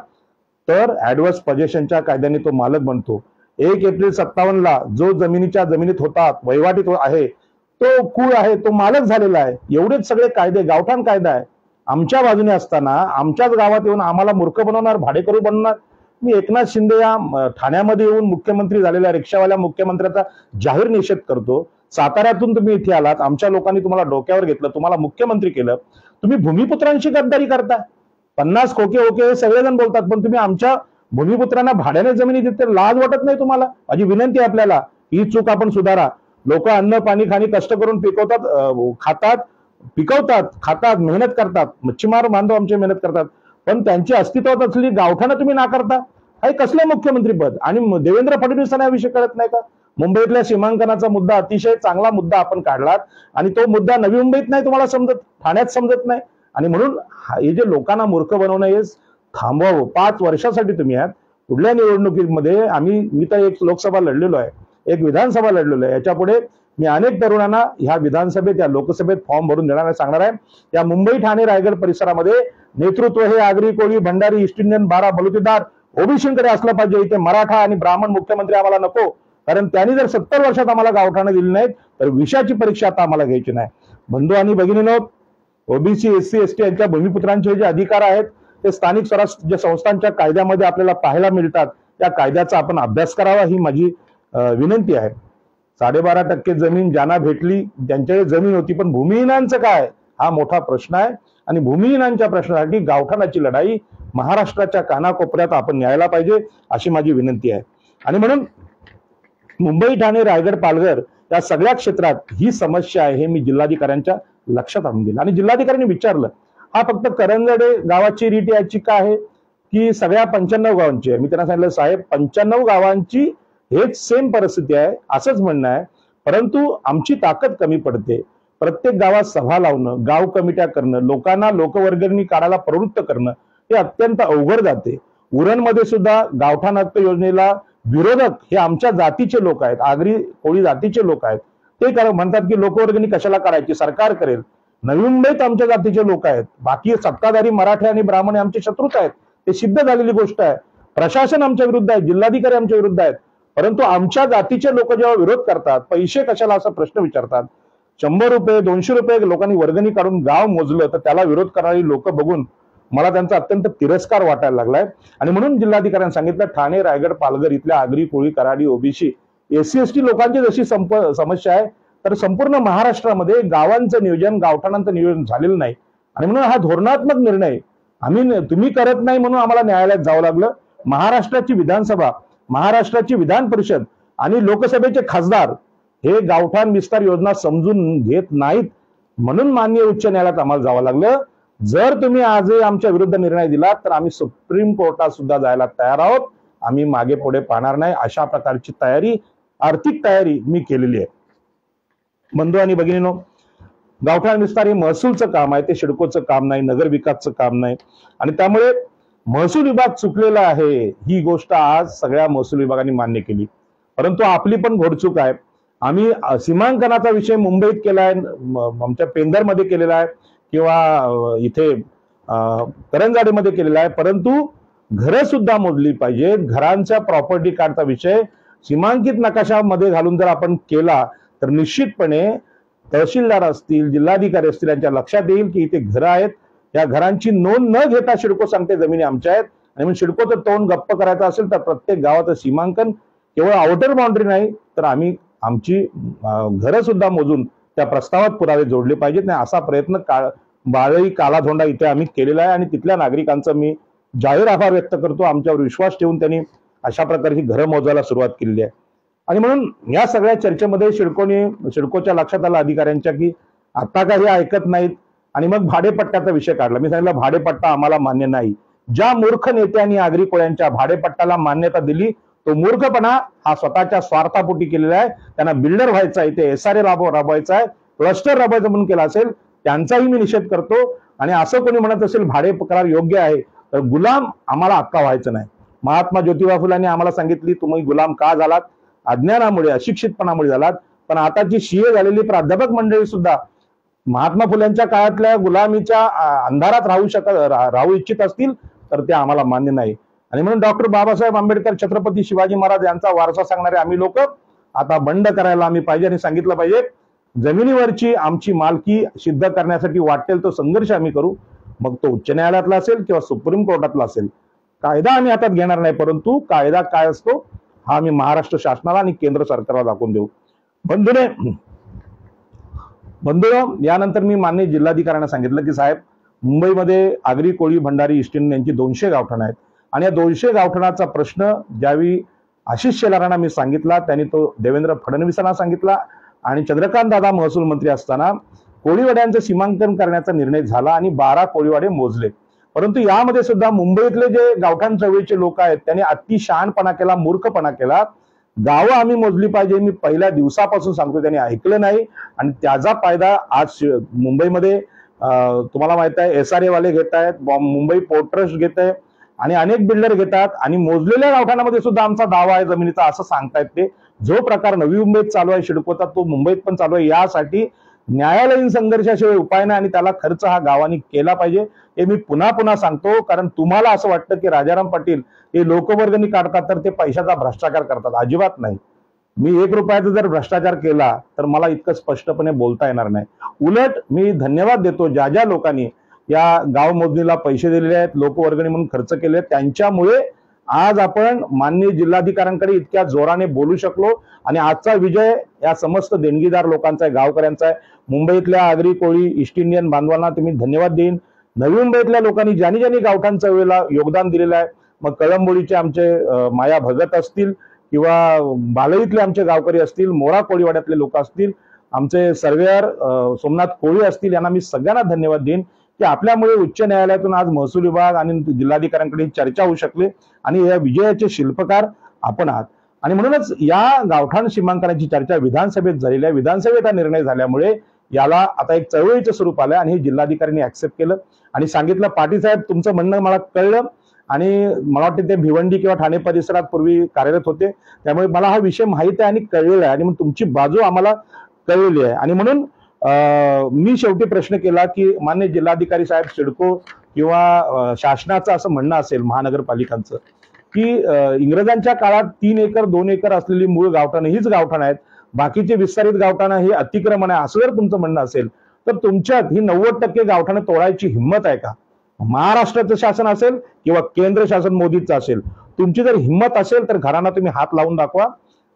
तर ऍडव्हर्स पोजेशनच्या कायद्याने तो मालक बनतो. 1 एप्रिल 57ला जो जमिनीत होता, वहिवाटीत आहे, तो कुळ आहे, तो मालक झालेला आहे. एवढेच सगळे कायदे, गावठाण कायदा आहे, आमच्या बाजूने असताना आमच्याच गावात येऊन आम्हाला मूर्ख बनवणार, भाडेकरू बनवणार. मी एकनाथ शिंदे या ठाण्यामध्ये येऊन मुख्यमंत्री झालेल्या रिक्षावाल्या मुख्यमंत्र्याचा जाहीर निषेध करतो. साताऱ्यातून तुम्ही इथे आलात, आमच्या लोकांनी तुम्हाला डोक्यावर घेतलं, तुम्हाला मुख्यमंत्री केलं. तुम्ही भूमिपुत्रांशी गद्दारी करता. 50 खोके ओके हे सगळेजण बोलतात, पण तुम्ही आमच्या भूमिपुत्रांना भाड्याने जमिनी देते. लाज वाटत नाही तुम्हाला. माझी विनंती आहे आपल्याला, ही चूक आपण सुधारा. लोक अन्न पाणी खाणी कष्ट करून पिकवतात, खातात, पिकवतात, खातात, मेहनत करतात. मच्छीमार बांधव आमचे मेहनत करतात, पण त्यांची अस्तित्वात असलेली गावठाणं तुम्ही नाकारता. हे कसलं मुख्यमंत्री पद. आणि देवेंद्र फडणवीसांना याविषयी कळत नाही का. मुंबईतल्या सीमांकनाचा मुद्दा अतिशय चांगला मुद्दा आपण काढलात आणि तो मुद्दा नवी मुंबईत नाही तुम्हाला समजत, ठाण्यात समजत नाही. आणि म्हणून हे जे लोकांना मूर्ख बनवणं हे थांबवावं. 5 वर्षासाठी तुम्ही आहात. पुढल्या निवडणुकीमध्ये मी तर एक लोकसभा लढलेलो आहे, एक विधानसभा लढलेलो आहे. याच्या पुढे मी अनेक तरुणांना ह्या विधानसभेत, या लोकसभेत फॉर्म भरून देणार सांगणार आहे. या मुंबई ठाणे रायगड परिसरामध्ये नेतृत्व हे आगरी, कोळी, भंडारी, ईस्ट इंडियन, बारा बलुतेदार, ओबीसीकडे असलं पाहिजे. इथे मराठा आणि ब्राह्मण मुख्यमंत्री आम्हाला नको, कारण त्यांनी जर 70 वर्षात आम्हाला गावठाणं दिली नाहीत तर विषयाची परीक्षा आता आम्हाला घ्यायची नाही. बंधू आणि भगिनींनो, ओबीसी, SC, ST यांच्या भूमिपुत्रांचे जे अधिकार आहेत ते स्थानिक स्वराज्य संस्थांच्या कायद्यामध्ये आपल्याला पाहायला मिळतात. त्या कायद्याचा आपण अभ्यास करावा ही माझी विनंती आहे. 12.5% जमीन ज्यांना भेटली त्यांच्याकडे जमीन होती, पण भूमिहीनांचं काय हा मोठा प्रश्न आहे. आणि भूमिहीनांच्या प्रश्नासाठी गावठाणाची लढाई महाराष्ट्राच्या कानाकोपऱ्यात आपण न्यायला पाहिजे अशी माझी विनंती आहे. आणि म्हणून मुंबई ठाणे रायगड पालघर या सगळ्या क्षेत्रात ही समस्या आहे हे मी जिल्हाधिकाऱ्यांच्या लक्षात आणून दिलं. आणि जिल्हाधिकाऱ्यांनी विचारलं हा फक्त करंजडे गावाची रीट याचिका आहे की सगळ्या 95 गावांची आहे? मी त्यांना सांगितलं साहेब 95 गावांची हेच सेम परिस्थिती आहे असंच म्हणणं आहे, परंतु आमची ताकद कमी पडते. प्रत्येक गावात सभा लावणं, गाव कमिट्या करणं, लोकांना लोकवर्गणी काढायला प्रवृत्त करणं हे अत्यंत अवघड जाते. उरणमध्ये सुद्धा गावठाण हक्क योजनेला विरोधक हे आमच्या जातीचे लोक आहेत, आगरी कोळी जातीचे लोक आहेत. ते म्हणतात की लोकवर्गणी कशाला काढायची, सरकार करेल. नवी मुंबईत आमच्या जातीचे लोक आहेत, बाकी सत्ताधारी मराठी आणि ब्राह्मण आमचे शत्रूच आहेत, ते सिद्ध झालेली गोष्ट आहे. प्रशासन आमच्या विरुद्ध आहे, जिल्हाधिकारी आमच्या विरुद्ध आहेत, परंतु आमच्या जातीचे लोक जेव्हा विरोध करतात, पैसे कशाला असा प्रश्न विचारतात, 100 रुपये 200 रुपये लोकांनी वर्गणी काढून गाव मोजलं तर त्याला विरोध करणारी लोक बघून मला त्यांचा अत्यंत तिरस्कार वाटायला लागलाय. आणि म्हणून जिल्हाधिकाऱ्यांनी सांगितलं ठाणे, रायगड, पालघर इथल्या आगरी, कोळी, कराडी, ओबीसी, एससी एसटी लोकांची जशी समस्या आहे तर संपूर्ण महाराष्ट्रामध्ये गावांचं नियोजन, गावठाणांचं नियोजन झालेलं नाही. आणि म्हणून हा धोरणात्मक निर्णय तुम्ही करत नाही म्हणून आम्हाला न्यायालयात जावं लागलं. महाराष्ट्राची विधानसभा, महाराष्ट्राची विधान परिषद आणि लोकसभेचे खासदार हे गावठाण विस्तार योजना समजून घेत नाहीत म्हणून माननीय उच्च न्यायालयात आम्हाला जावं लागलं. जर तुम्ही आजही आमच्या विरुद्ध निर्णय दिला तर आम्ही सुप्रीम कोर्टात सुद्धा जायला तयार आहोत. आम्ही मागे पुढे पाहणार नाही. अशा प्रकारची तयारी, आर्थिक तयारी मी केलेली आहे. बंधू आणि भगिनींनो, गावठाण विस्तार हे महसूलचं काम आहे, ते सिडकोचं काम नाही, नगर विकासचं काम नाही. आणि त्यामुळे महसूल विभाग चुकलेला आहे ही गोष्ट आज सगळ्या महसूल विभागाने मान्य केली. परंतु आपली पण घोडचूक आहे. आम्ही सीमांकनाचा विषय मुंबईत केलाय, आमच्या पेंदरमध्ये केलेला आहे किंवा इथे करंजाडेमध्ये केलेला आहे, परंतु घरं सुद्धा मोजली पाहिजेत. घरांच्या प्रॉपर्टी कार्डचा विषय सीमांकित नकाशामध्ये घालून जर आपण केला तर निश्चितपणे तहसीलदार असतील, जिल्हाधिकारी असतील, यांच्या लक्षात येईल की इथे घरं आहेत. या घरांची नोंद न घेता सिडको सांगते जमिनी आमच्या आहेत. आणि म्हणून सिडकोचं तोंड गप्प करायचं असेल तर प्रत्येक गावाचं सीमांकन केवळ आउटर बाउंड्री नाही तर आम्ही आमची घरं सुद्धा मोजून त्या प्रस्तावात पुरावे जोडले पाहिजेत. नाही असा प्रयत्न बाळही कालाधोंडा इथे आम्ही केलेला आहे आणि तिथल्या नागरिकांचा मी जाहीर आभार व्यक्त करतो. आमच्यावर विश्वास ठेवून त्यांनी अशा प्रकारची घरं मोजायला सुरुवात केलेली आहे. आणि म्हणून या सगळ्या चर्चेमध्ये सिडकोच्या लक्षात आलं अधिकाऱ्यांच्या की आता काही ऐकत नाहीत आणि मग भाडेपट्ट्याचा विषय काढला. मी सांगितलं भाडेपट्टा आम्हाला मान्य नाही. ज्या मूर्ख नेत्यांनी आगरी कोळ्यांच्या भाडेपट्ट्याला मान्यता दिली तो मूर्खपणा हा स्वतःच्या स्वार्थापोटी केलेला आहे. त्यांना बिल्डर व्हायचा आहे, ते SRA राबवायचा आहे, क्लस्टर राबवायचं म्हणून केला असेल त्यांचाही मी निषेध करतो. आणि असं कोणी म्हणत असेल भाडे करार योग्य आहे तर गुलाम आम्हाला अक्का व्हायचं नाही. महात्मा ज्योतिबा फुलांनी आम्हाला सांगितली तुम्ही गुलाम का झालात, अज्ञानामुळे, अशिक्षितपणामुळे झालात. पण आताची CA झालेली प्राध्यापक मंडळी सुद्धा महात्मा फुल्यांच्या काळातल्या गुलामीच्या अंधारात राहू इच्छित असतील तर ते आम्हाला मान्य नाही. आणि म्हणून डॉक्टर बाबासाहेब आंबेडकर, छत्रपती शिवाजी महाराज यांचा वारसा सांगणारे आम्ही लोक आता बंड करायला आम्ही पाहिजे आणि सांगितलं पाहिजे जमिनीवरची आमची मालकी सिद्ध करण्यासाठी वाटेल तो संघर्ष आम्ही करू. मग तो उच्च न्यायालयातला असेल किंवा सुप्रीम कोर्टातला असेल. कायदा आम्ही हातात घेणार नाही, परंतु कायदा काय असतो हा आम्ही महाराष्ट्र शासनाला आणि केंद्र सरकारला दाखवून देऊ. बंधूंनो, यानंतर मी माननीय जिल्हाधिकाऱ्यांना सांगितलं की साहेब मुंबईमध्ये आगरी, कोळी, भंडारी, ईस्ट इंडियन यांची 200 गावठाणं आहेत आणि या 200 गावठाणाचा प्रश्न ज्यावेळी आशिष शेलारांना मी सांगितला त्यांनी तो देवेंद्र फडणवीसांना सांगितला आणि चंद्रकांत दादा महसूल मंत्री असताना कोळीवाड्यांचं सीमांकन करण्याचा निर्णय झाला आणि 12 कोळीवाडे मोजले. परंतु यामध्ये सुद्धा मुंबईतले जे गावठाण चळवळीचे लोक आहेत त्यांनी अति शहाणपणा केला, मूर्खपणा केला. गावं आम्ही मोजली पाहिजे मी पहिल्या दिवसापासून सांगतो, त्यांनी ऐकलं नाही आणि त्याचा फायदा आज मुंबईमध्ये तुम्हाला माहित आहे SRA वाले घेत आहेत, मुंबई पोर्ट ट्रस्ट घेत आहे आणि अनेक बिल्डर घेतात आणि मोजलेल्या गावठाणामध्ये सुद्धा आमचा दावा आहे जमिनीचा असं सांगतायत ते. जो प्रकार नवी मुंबईत चालू आहे सिडकोचा तो मुंबईत पण चालू आहे. यासाठी न्यायालयीन संघर्षाशिवाय उपाय नाही आणि त्याला खर्च हा गावांनी केला पाहिजे हे मी पुन्हा पुन्हा सांगतो. कारण तुम्हाला असं वाटतं की राजाराम पाटील हे लोकवर्गणी काढतात तर ते पैशाचा भ्रष्टाचार करतात. अजिबात नाही. मी 1 रुपयाचा जर भ्रष्टाचार केला तर मला इतकं स्पष्टपणे बोलता येणार नाही. उलट मी धन्यवाद देतो ज्या ज्या लोकांनी या गाव मोजणीला पैसे दिलेले आहेत, लोकवर्गणी म्हणून खर्च केले, त्यांच्यामुळे आज आपण माननीय जिल्हाधिकाऱ्यांकडे इतक्या जोराने बोलू शकलो आणि आजचा विजय या समस्त देणगीदार लोकांचा आहे, गावकऱ्यांचा आहे. मुंबईतल्या आगरी, कोळी, ईस्ट इंडियन बांधवांना तुम्ही धन्यवाद देईन. नवी मुंबईतल्या लोकांनी ज्यांनी ज्यांनी गावठाण चळवळीला योगदान दिलेलं आहे, मग कळंबोलीचे आमचे माया भगत असतील किंवा बालईतले आमचे गावकरी असतील, मोरा कोळीवाड्यातले लोक असतील, आमचे सर्वेअर सोमनाथ कोळी असतील, यांना मी सगळ्यांना धन्यवाद देईन की आपल्यामुळे उच्च न्यायालयातून आज महसूल विभाग आणि जिल्हाधिकाऱ्यांकडे ही चर्चा होऊ शकली आणि या विजयाचे शिल्पकार आपण आहात. आणि म्हणूनच या गावठाण सीमांकनाची चर्चा विधानसभेत झालेली आहे. विधानसभेत हा निर्णय झाल्यामुळे याला आता एक चळवळीचं स्वरूप आलं आणि हे जिल्हाधिकाऱ्यांनी ऍक्सेप्ट केलं आणि सांगितलं, पाटील साहेब तुमचं म्हणणं मला कळलं आणि मला वाटतं ते भिवंडी किंवा ठाणे परिसरात पूर्वी कार्यरत होते, त्यामुळे मला हा विषय माहिती आहे आणि कळलेला आहे आणि मग तुमची बाजू आम्हाला कळलेली आहे. आणि म्हणून मी शेवटी प्रश्न केला की मान्य जिल्हाधिकारी साहेब, सिडको किंवा शासनाचं असं म्हणणं असेल महानगरपालिकांचं की इंग्रजांच्या काळात 3 एकर 2 एकर असलेली मूळ गावठाणं हीच गावठाणं आहेत, बाकीचे विस्तारित गावठाणं हे अतिक्रमण आहे, असं जर तुमचं म्हणणं असेल तर तुमच्यात ही 90% गावठाणं तोडायची हिंमत आहे का? महाराष्ट्राचं शासन असेल किंवा केंद्र शासन मोदीचं असेल, तुमची जर हिंमत असेल तर घरांना तुम्ही हात लावून दाखवा.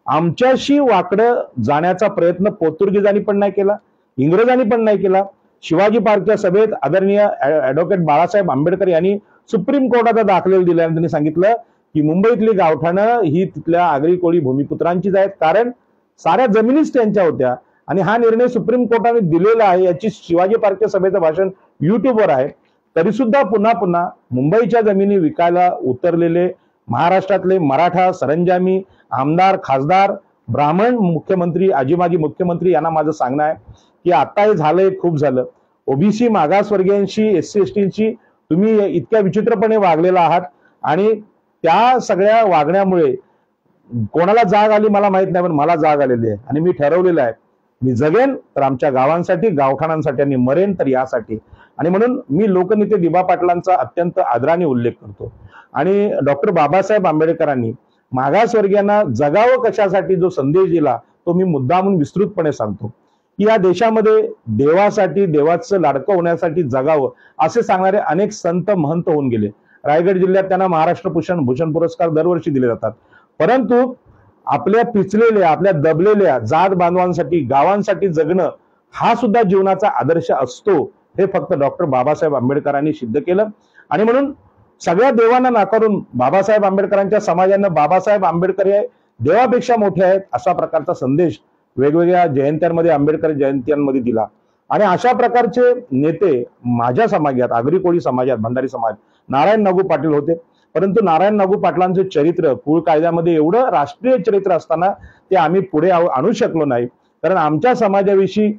आमच्याशी वाकडं जाण्याचा प्रयत्न पोर्तुगीजांनी पण नाही केला, इंग्रजांनी पण नाही केला. शिवाजी पार्कच्या सभेत आदरणीय ऍडव्होकेट बाळासाहेब आंबेडकर यांनी सुप्रीम कोर्टाचा दाखले दिला आणि त्यांनी सांगितलं की मुंबईतली गावठाणं ही तिथल्या आगरी कोळी भूमिपुत्रांचीच आहेत, कारण साऱ्या जमिनीच त्यांच्या होत्या. आणि हा निर्णय सुप्रीम कोर्टाने दिलेला आहे, याची शिवाजी पार्कच्या सभेचं भाषण युट्यूबवर आहे. तरी सुद्धा पुन्हा पुन्हा मुंबईच्या जमिनी विकायला उतरलेले महाराष्ट्रातले मराठा सरंजामी आमदार खासदार ब्राह्मण मुख्यमंत्री आजीमाजी मुख्यमंत्री यांना माझं सांगणं आहे की आता हे झालंय, खूप झालं. ओबीसी मागासवर्गीयांशी एससी एसटींशी तुम्ही इतक्या विचित्रपणे वागलेला आहात आणि त्या सगळ्या वागण्यामुळे कोणाला जाग आली मला माहित नाही, पण मला जाग आलेली आहे आणि मी ठरवलेलं आहे, मी जगेन तर आमच्या गावांसाठी गावठाणांसाठी आणि मरेन तर यासाठी. आणि म्हणून मी लोकनेते दिबा पाटलांचा अत्यंत आदराने उल्लेख करतो. आणि डॉक्टर बाबासाहेब आंबेडकरांनी मागासवर्गीयांना जगावं कशासाठी जो संदेश दिला तो मी मुद्दामून विस्तृतपणे सांगतो की या देशामध्ये देवासाठी देवाचं लाडकं होण्यासाठी जगावं असे सांगणारे अनेक संत महंत होऊन गेले. रायगड जिल्ह्यात त्यांना महाराष्ट्र भूषण पुरस्कार दरवर्षी दिले जातात. परंतु आपल्या पिचलेल्या आपल्या दबलेल्या जात बांधवांसाठी गावांसाठी जगणं हा सुद्धा जीवनाचा आदर्श असतो, हे फक्त डॉक्टर बाबासाहेब आंबेडकरांनी सिद्ध केलं. आणि म्हणून सगळ्या देवांना नाकारून बाबासाहेब आंबेडकरांच्या समाजानं बाबासाहेब आंबेडकर हे देवापेक्षा मोठे आहेत असा प्रकारचा संदेश वेगवेगळ्या जयंत्यांमध्ये आंबेडकर जयंत्यांमध्ये दिला. आणि अशा प्रकारचे नेते माझ्या समाजात आगरी कोळी समाजात भंडारी समाज नारायण नागू पाटील होते. परंतु नारायण नागू पाटलांचे चरित्र कुळ कायद्यामध्ये एवढं राष्ट्रीय चरित्र असताना ते आम्ही पुढे आणू शकलो नाही, कारण आमच्या समाजाविषयी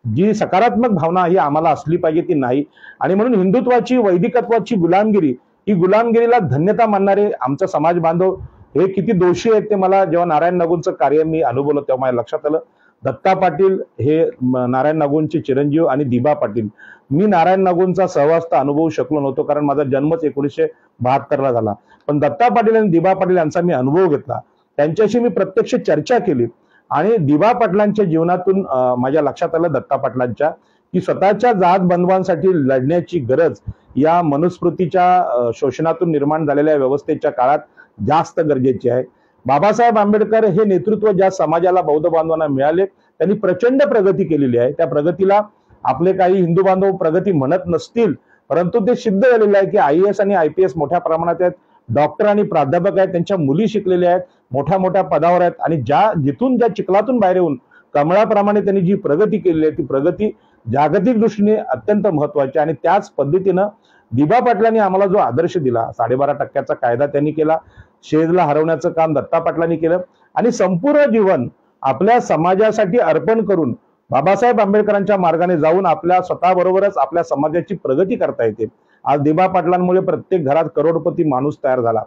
जी सकारात्मक भावना ही आम्हाला असली पाहिजे ती नाही. आणि म्हणून हिंदुत्वाची वैदिकत्वाची गुलामगिरी ही गुलामगिरीला धन्यता मानणारे आमचा समाज बांधव हे किती दोषी आहेत ते मला जेव्हा नारायण नागूंचं कार्य मी अनुभवलं तेव्हा माझ्या लक्षात आलं. दत्ता पाटील हे नारायण नागूंचे चिरंजीव आणि दिबा पाटील, मी नारायण नागूंचा सहवास तर अनुभवू शकलो नव्हतो कारण माझा जन्मच 1972ला झाला, पण दत्ता पाटील आणि दिबा पाटील यांचा मी अनुभव घेतला, त्यांच्याशी मी प्रत्यक्ष चर्चा केली आणि दिबा पाटलांच्या जीवनातून माझ्या लक्षात आलं दत्ता पाटलांच्या की स्वतःच्या जात बंधवांसाठी लढण्याची गरज या मनुस्मृतीच्या शोषणातून निर्माण झालेल्या व्यवस्थेच्या काळात जास्त गरजेची आहे. बाबासाहेब आंबेडकर हे नेतृत्व ज्या समाजाला बौद्ध बांधवांना मिळाले त्यांनी प्रचंड प्रगती केलेली आहे. त्या प्रगतीला आपले काही हिंदू बांधव प्रगती म्हणत नसतील, परंतु ते सिद्ध झालेलं आहे की IAS आणि IPS मोठ्या प्रमाणात आहेत, डॉक्टर आणि प्राध्यापक आहेत, त्यांच्या मुली शिकलेल्या आहेत, मोठ्या मोठ्या पदावर आहेत आणि ज्या चिखलातून बाहेर येऊन कमळाप्रमाणे त्यांनी जी प्रगती केलेली आहे ती प्रगती जागतिक दृष्टीने अत्यंत महत्वाची. आणि त्याच पद्धतीनं दिबा पाटलांनी आम्हाला जो आदर्श दिला, 12.5% कायदा त्यांनी केला, शेजला हरवण्याचं काम दत्ता पाटलांनी केलं आणि संपूर्ण जीवन आपल्या समाजासाठी अर्पण करून बाबासाहेब आंबेडकरांच्या मार्गाने जाऊन आपल्या स्वतःबरोबरच आपल्या समाजाची प्रगती करता येते. आज दिबा पाटलांमुळे प्रत्येक घरात करोडपती माणूस तयार झाला.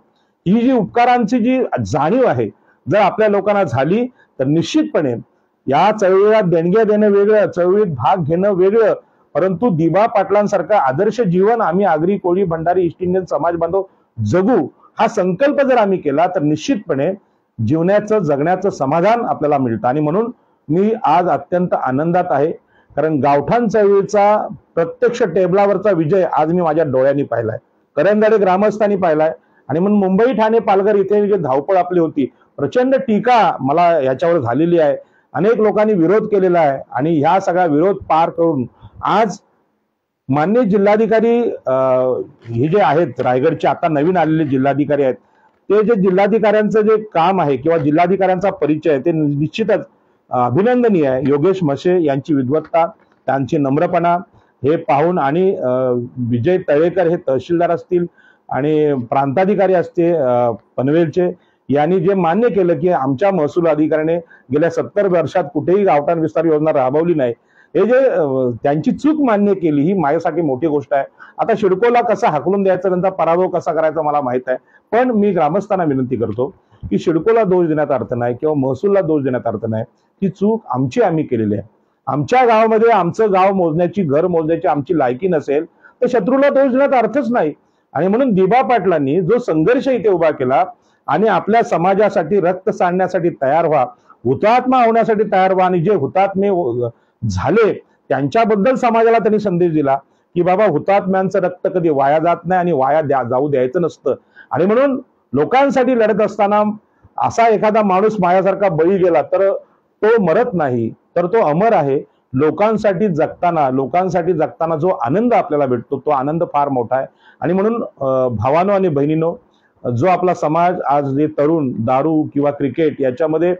ही जी उपकारांची जी जाणीव आहे जर आपल्या लोकांना झाली तर निश्चितपणे या चळवळीला देणग्या देणं वेगळं, चळवळीत भाग घेणं वेगळं, परंतु दिबा पाटलांसारखा आदर्श जीवन आम्ही आगरी कोळी भंडारी ईस्ट इंडियन समाज बांधव जगू हा संकल्प जर आम्ही केला तर निश्चितपणे जीवनाचं जगण्याचं समाधान आपल्याला मिळतं. आणि म्हणून मी आज अत्यंत आनंदात आहे, कारण गावठाण चळवळीचा प्रत्यक्ष टेबलावरचा विजय आज मी माझ्या डोळ्यांनी पाहिलाय, करंजाडे ग्रामस्थांनी पाहिलाय. आणि म्हणून मुंबई ठाणे पालघर इथे जे धावपळ आपली होती, प्रचंड टीका मला याच्यावर झालेली आहे, अनेक लोकांनी विरोध केलेला आहे आणि ह्या सगळा विरोध पार करून आज माननीय जिल्हाधिकारी हे जे आहेत रायगडचे आता नवीन आलेले जिल्हाधिकारी आहेत, ते जे जिल्हाधिकाऱ्यांचं जे काम आहे किंवा जिल्हाधिकाऱ्यांचा परिचय आहे ते निश्चितच अभिनंदनीय आहे. योगेश म्हसे यांची विद्वत्ता, त्यांची नम्रपणा हे पाहून आणि विजय तळेकर हे तहसीलदार असतील आणि प्रांताधिकारी असते पनवेलचे, यांनी जे मान्य केलं की आमच्या महसूल अधिकाऱ्याने गेल्या 70 वर्षात कुठेही गावठाण विस्तार योजना राबवली नाही, हे जे त्यांची चूक मान्य केली ही माझ्यासाठी मोठी गोष्ट आहे. आता सिडकोला कसं हाकलून द्यायचं, नंतर पराभव कसा करायचा मला माहित आहे, पण मी ग्रामस्थांना विनंती करतो की सिडकोला दोष देण्यात अर्थ नाही किंवा महसूलला दोष देण्यात अर्थ नाही. ती चूक आम्ही केलेली आहे. आमच्या गावामध्ये आमचं गाव मोजण्याची, घर मोजण्याची आमची लायकी नसेल तर शत्रूला दोष देण्यात अर्थच नाही. आणि म्हणून दिबा पाटलांनी जो संघर्ष इथे उभा केला आणि आपल्या समाजासाठी रक्त सांडण्यासाठी तयार व्हा, हुतात्मा होण्यासाठी तयार व्हा, आणि जे हुतात्मे झाले त्यांच्याबद्दल समाजाला त्यांनी संदेश दिला की बाबा हुतात्म्यांचं रक्त कधी वाया जात नाही आणि वाया जाऊ द्यायचं नसतं. आणि म्हणून लोकांसाठी लढत असताना असा एखादा माणूस माझ्यासारखा बळी गेला तर तो मरत नाही, तर तो अमर आहे. लोकांसाठी जगताना जो आनंद आपल्याला भेटतो तो आनंद फार मोठा आहे. आणि म्हणून भावानो आणि बहिणीनो, जो आपला समाज आज जे तरुण दारू किंवा क्रिकेट याच्यामध्ये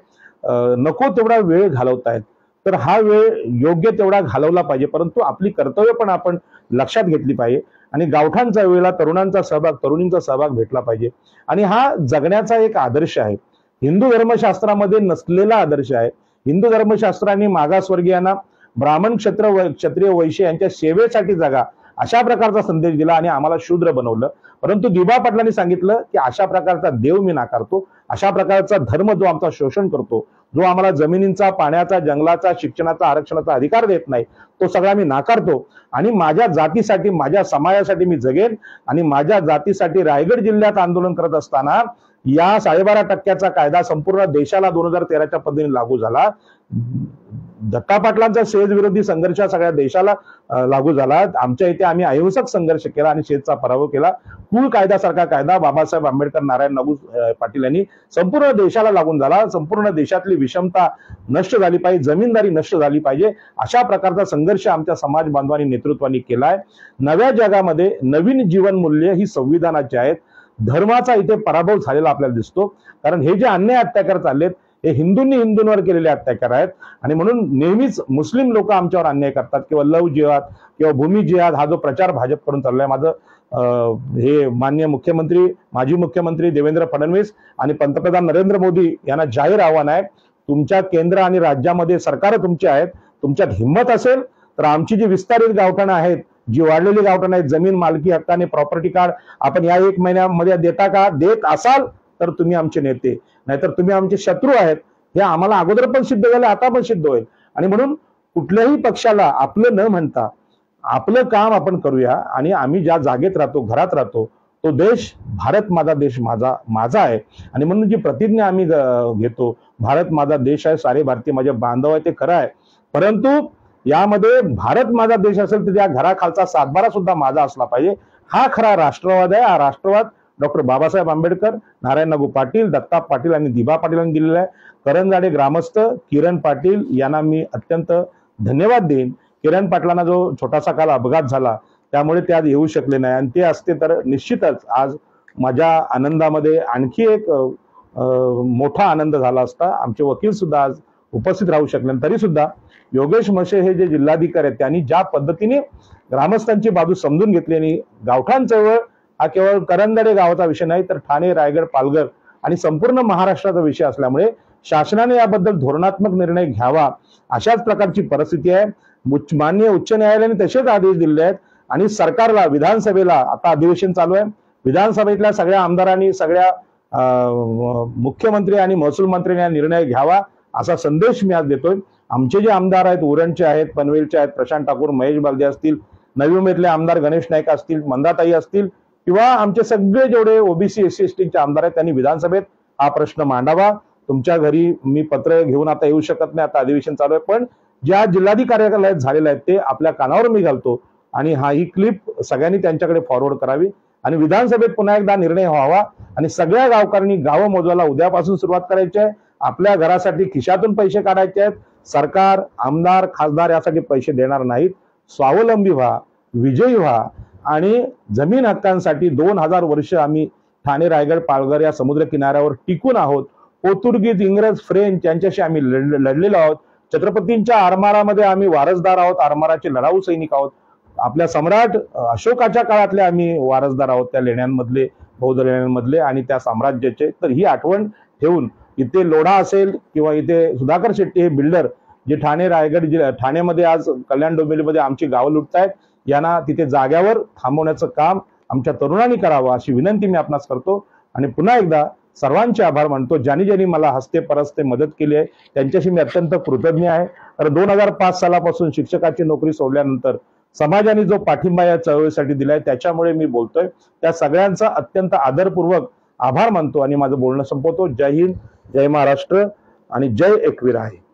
नको तेवढा वेळ घालवतायत, तर हा वेळ योग्य तेवढा घालवला पाहिजे, परंतु आपली कर्तव्य पण आपण लक्षात घेतली पाहिजे. आणि गावठाणच्या वेळेला तरुणांचा सहभाग, तरुणींचा सहभाग भेटला पाहिजे. आणि हा जगण्याचा एक आदर्श आहे, हिंदू धर्मशास्त्रामध्ये नसलेला आदर्श आहे. हिंदू धर्मशास्त्राने मागासवर्गीयांना ब्राह्मण, क्षत्रिय, वैश्य यांच्या सेवेसाठी जगा अशा प्रकारचा संदेश दिला आणि आम्हाला शूद्र बनवलं. परंतु दिबा पाटलांनी सांगितलं की अशा प्रकारचा देव मी नाकारतो, अशा प्रकारचा धर्म जो आमचा शोषण करतो, जो आम्हाला जमिनींचा, पाण्याचा, जंगलाचा, शिक्षणाचा, आरक्षणाचा अधिकार देत नाही, तो सगळा मी नाकारतो. आणि माझ्या जातीसाठी, माझ्या समाजासाठी मी जगेन. आणि माझ्या जातीसाठी रायगड जिल्ह्यात आंदोलन करत असताना या 12.5% कायदा संपूर्ण देशाला 2013च्या पद्धतीने लागू झाला. दत्ता पाटलांचा शेज विरोधी संघर्ष सगळ्या देशाला लागू झाला. आमच्या इथे आम्ही अहिंसक संघर्ष केला आणि शेजचा पराभव केला. कुळ कायद्यासारखा कायदा बाबासाहेब आंबेडकर, नारायण नागू पाटील यांनी संपूर्ण देशाला लागून झाला. संपूर्ण देशातली विषमता नष्ट झाली पाहिजे, जमीनदारी नष्ट झाली पाहिजे, अशा प्रकारचा संघर्ष आमच्या समाज बांधवांनी, नेतृत्वानी केलाय. नव्या जगामध्ये नवीन जीवन मूल्य ही संविधानाची आहेत. धर्माचा इथे पराभव झालेला आपल्याला दिसतो, कारण हे जे अन्याय अत्याचार चाललेत हे हिंदूंवर केलेले अत्याचार आहेत. आणि म्हणून नेहमीच मुस्लिम लोक आमच्यावर अन्याय करतात किंवा लव जिहाद किंवा भूमी जिहाद हा जो प्रचार भाजप करून चाललाय, माझं हे माननीय मुख्यमंत्री, माजी मुख्यमंत्री देवेंद्र फडणवीस आणि पंतप्रधान नरेंद्र मोदी यांना जाहीर आव्हान आहे, तुमच्या केंद्र आणि राज्यामध्ये सरकार तुमची आहेत, तुमच्यात हिंमत असेल तर आमची जी विस्तारित गावठाणं आहेत, जी वाढलेली गावठाणं आहेत, जमीन मालकी हक्काने प्रॉपर्टी कार्ड आपण या 1 महिन्यामध्ये देता का? देत असाल तर तुम्ही आमचे नेते, नाहीतर तुम्ही आमचे शत्रू आहेत. हे आम्हाला अगोदर पण सिद्ध झालं, आता पण सिद्ध होईल. आणि म्हणून कुठल्याही पक्षाला आपलं न म्हणता आपलं काम आपण करूया. आणि आम्ही ज्या जागेत राहतो, घरात राहतो, तो देश भारत माझा देश माझा आहे. आणि म्हणून जी प्रतिज्ञा आम्ही घेतो, भारत माझा देश आहे, सारे भारतीय माझे बांधव आहे, ते खरं आहे. परंतु यामध्ये भारत माझा देश असेल तर त्या घराखालचा सातबारा सुद्धा माझा असला पाहिजे. हा खरा राष्ट्रवाद आहे. हा राष्ट्रवाद डॉक्टर बाबासाहेब आंबेडकर, नारायण नागू पाटील, दत्ता पाटील आणि दिबा पाटील यांनी दिलेला आहे. करंजाडे ग्रामस्थ किरण पाटील यांना मी अत्यंत धन्यवाद देईन. किरण पाटलांना जो छोटासा काल अपघात झाला त्यामुळे ते आज येऊ शकले नाही, आणि ते असते तर निश्चितच आज माझ्या आनंदामध्ये आणखी एक मोठा आनंद झाला असता. आमचे वकील सुद्धा आज उपस्थित राहू शकले. तरी सुद्धा योगेश म्हशे हे जे जिल्हाधिकारी आहेत त्यांनी ज्या पद्धतीने ग्रामस्थांची बाजू समजून घेतली, आणि गावठाण चळवळ हा केवळ करंजाडे गावाचा विषय नाही तर ठाणे, रायगड, पालघर आणि संपूर्ण महाराष्ट्राचा विषय असल्यामुळे शासनाने याबद्दल धोरणात्मक निर्णय घ्यावा अशाच प्रकारची परिस्थिती आहे. माननीय उच्च न्यायालयाने तसेच आदेश दिले आहेत. आणि सरकारला, विधानसभेला आता अधिवेशन चालू आहे, विधानसभेतल्या सगळ्या आमदारांनी, सगळ्या मुख्यमंत्री आणि महसूल मंत्र्यांनी निर्णय घ्यावा असा संदेश मी आज देतोय. आमचे जे आमदार आहेत, उरणचे आहेत, पनवेलचे आहेत, प्रशांत ठाकूर, महेश बालदे असतील, नवी मुंबईतले आमदार गणेश नाईक असतील, मंदाताई असतील, किंवा आमचे सगळे जेवढे ओबीसी, एससी, एसटीचे आमदार आहेत त्यांनी विधानसभेत हा प्रश्न मांडावा. तुमच्या घरी मी पत्र घेऊन आता येऊ शकत नाही, आता अधिवेशन चालू आहे, पण ज्या जिल्हाधिकार्यालयात झालेलं आहे ते आपल्या कानावर मी घालतो. आणि ही क्लिप सगळ्यांनी त्यांच्याकडे फॉरवर्ड करावी आणि विधानसभेत पुन्हा एकदा निर्णय व्हावा. आणि सगळ्या गावकऱ्यांनी गावं मोजवायला उद्यापासून सुरुवात करायची आहे. आपल्या घरासाठी खिशातून पैसे काढायचे आहेत. सरकार, आमदार, खासदार यासाठी पैसे देणार नाहीत. स्वावलंबी व्हा, विजयी व्हा. आणि जमीन हक्कांसाठी 2000 वर्ष आम्ही ठाणे, रायगड, पालघर या समुद्र किनाऱ्यावर टिकून आहोत. पोर्तुगीज, इंग्रज, फ्रेंच यांच्याशी आम्ही लढलेलो आहोत. छत्रपतींच्या आरमारामध्ये आम्ही वारसदार आहोत, आरमाराचे लढाऊ सैनिक आहोत. आपल्या सम्राट अशोकाच्या काळातले आम्ही वारसदार आहोत, त्या लेण्यांमधले, बौद्ध लेण्यांमधले आणि त्या साम्राज्याचे. तर ही आठवण ठेवून इथे लोढा असेल किंवा इथे सुधाकर शेट्टी हे बिल्डर जे ठाणे रायगड ठाण्यामध्ये आज कल्याण डोंबिवलीमध्ये आमची गावं लुटतायत, यांना तिथे जाग्यावर थांबवण्याचं काम आमच्या तरुणांनी करावं अशी विनंती मी आपणास करतो. आणि पुन्हा एकदा सर्वांचे आभार मानतो. ज्यांनी ज्यांनी मला हस्ते परस्ते मदत केली आहे त्यांच्याशी मी अत्यंत कृतज्ञ आहे. तर 2005 सालापासून शिक्षकाची नोकरी सोडल्यानंतर समाजाने जो पाठिंबा या चळवळीसाठी दिलाय त्याच्यामुळे मी बोलतोय. त्या सगळ्यांचा अत्यंत आदरपूर्वक आभार मानतो आणि माझं बोलणं संपवतो. जय हिंद, जय महाराष्ट्र आणि जय एकवीर आहे.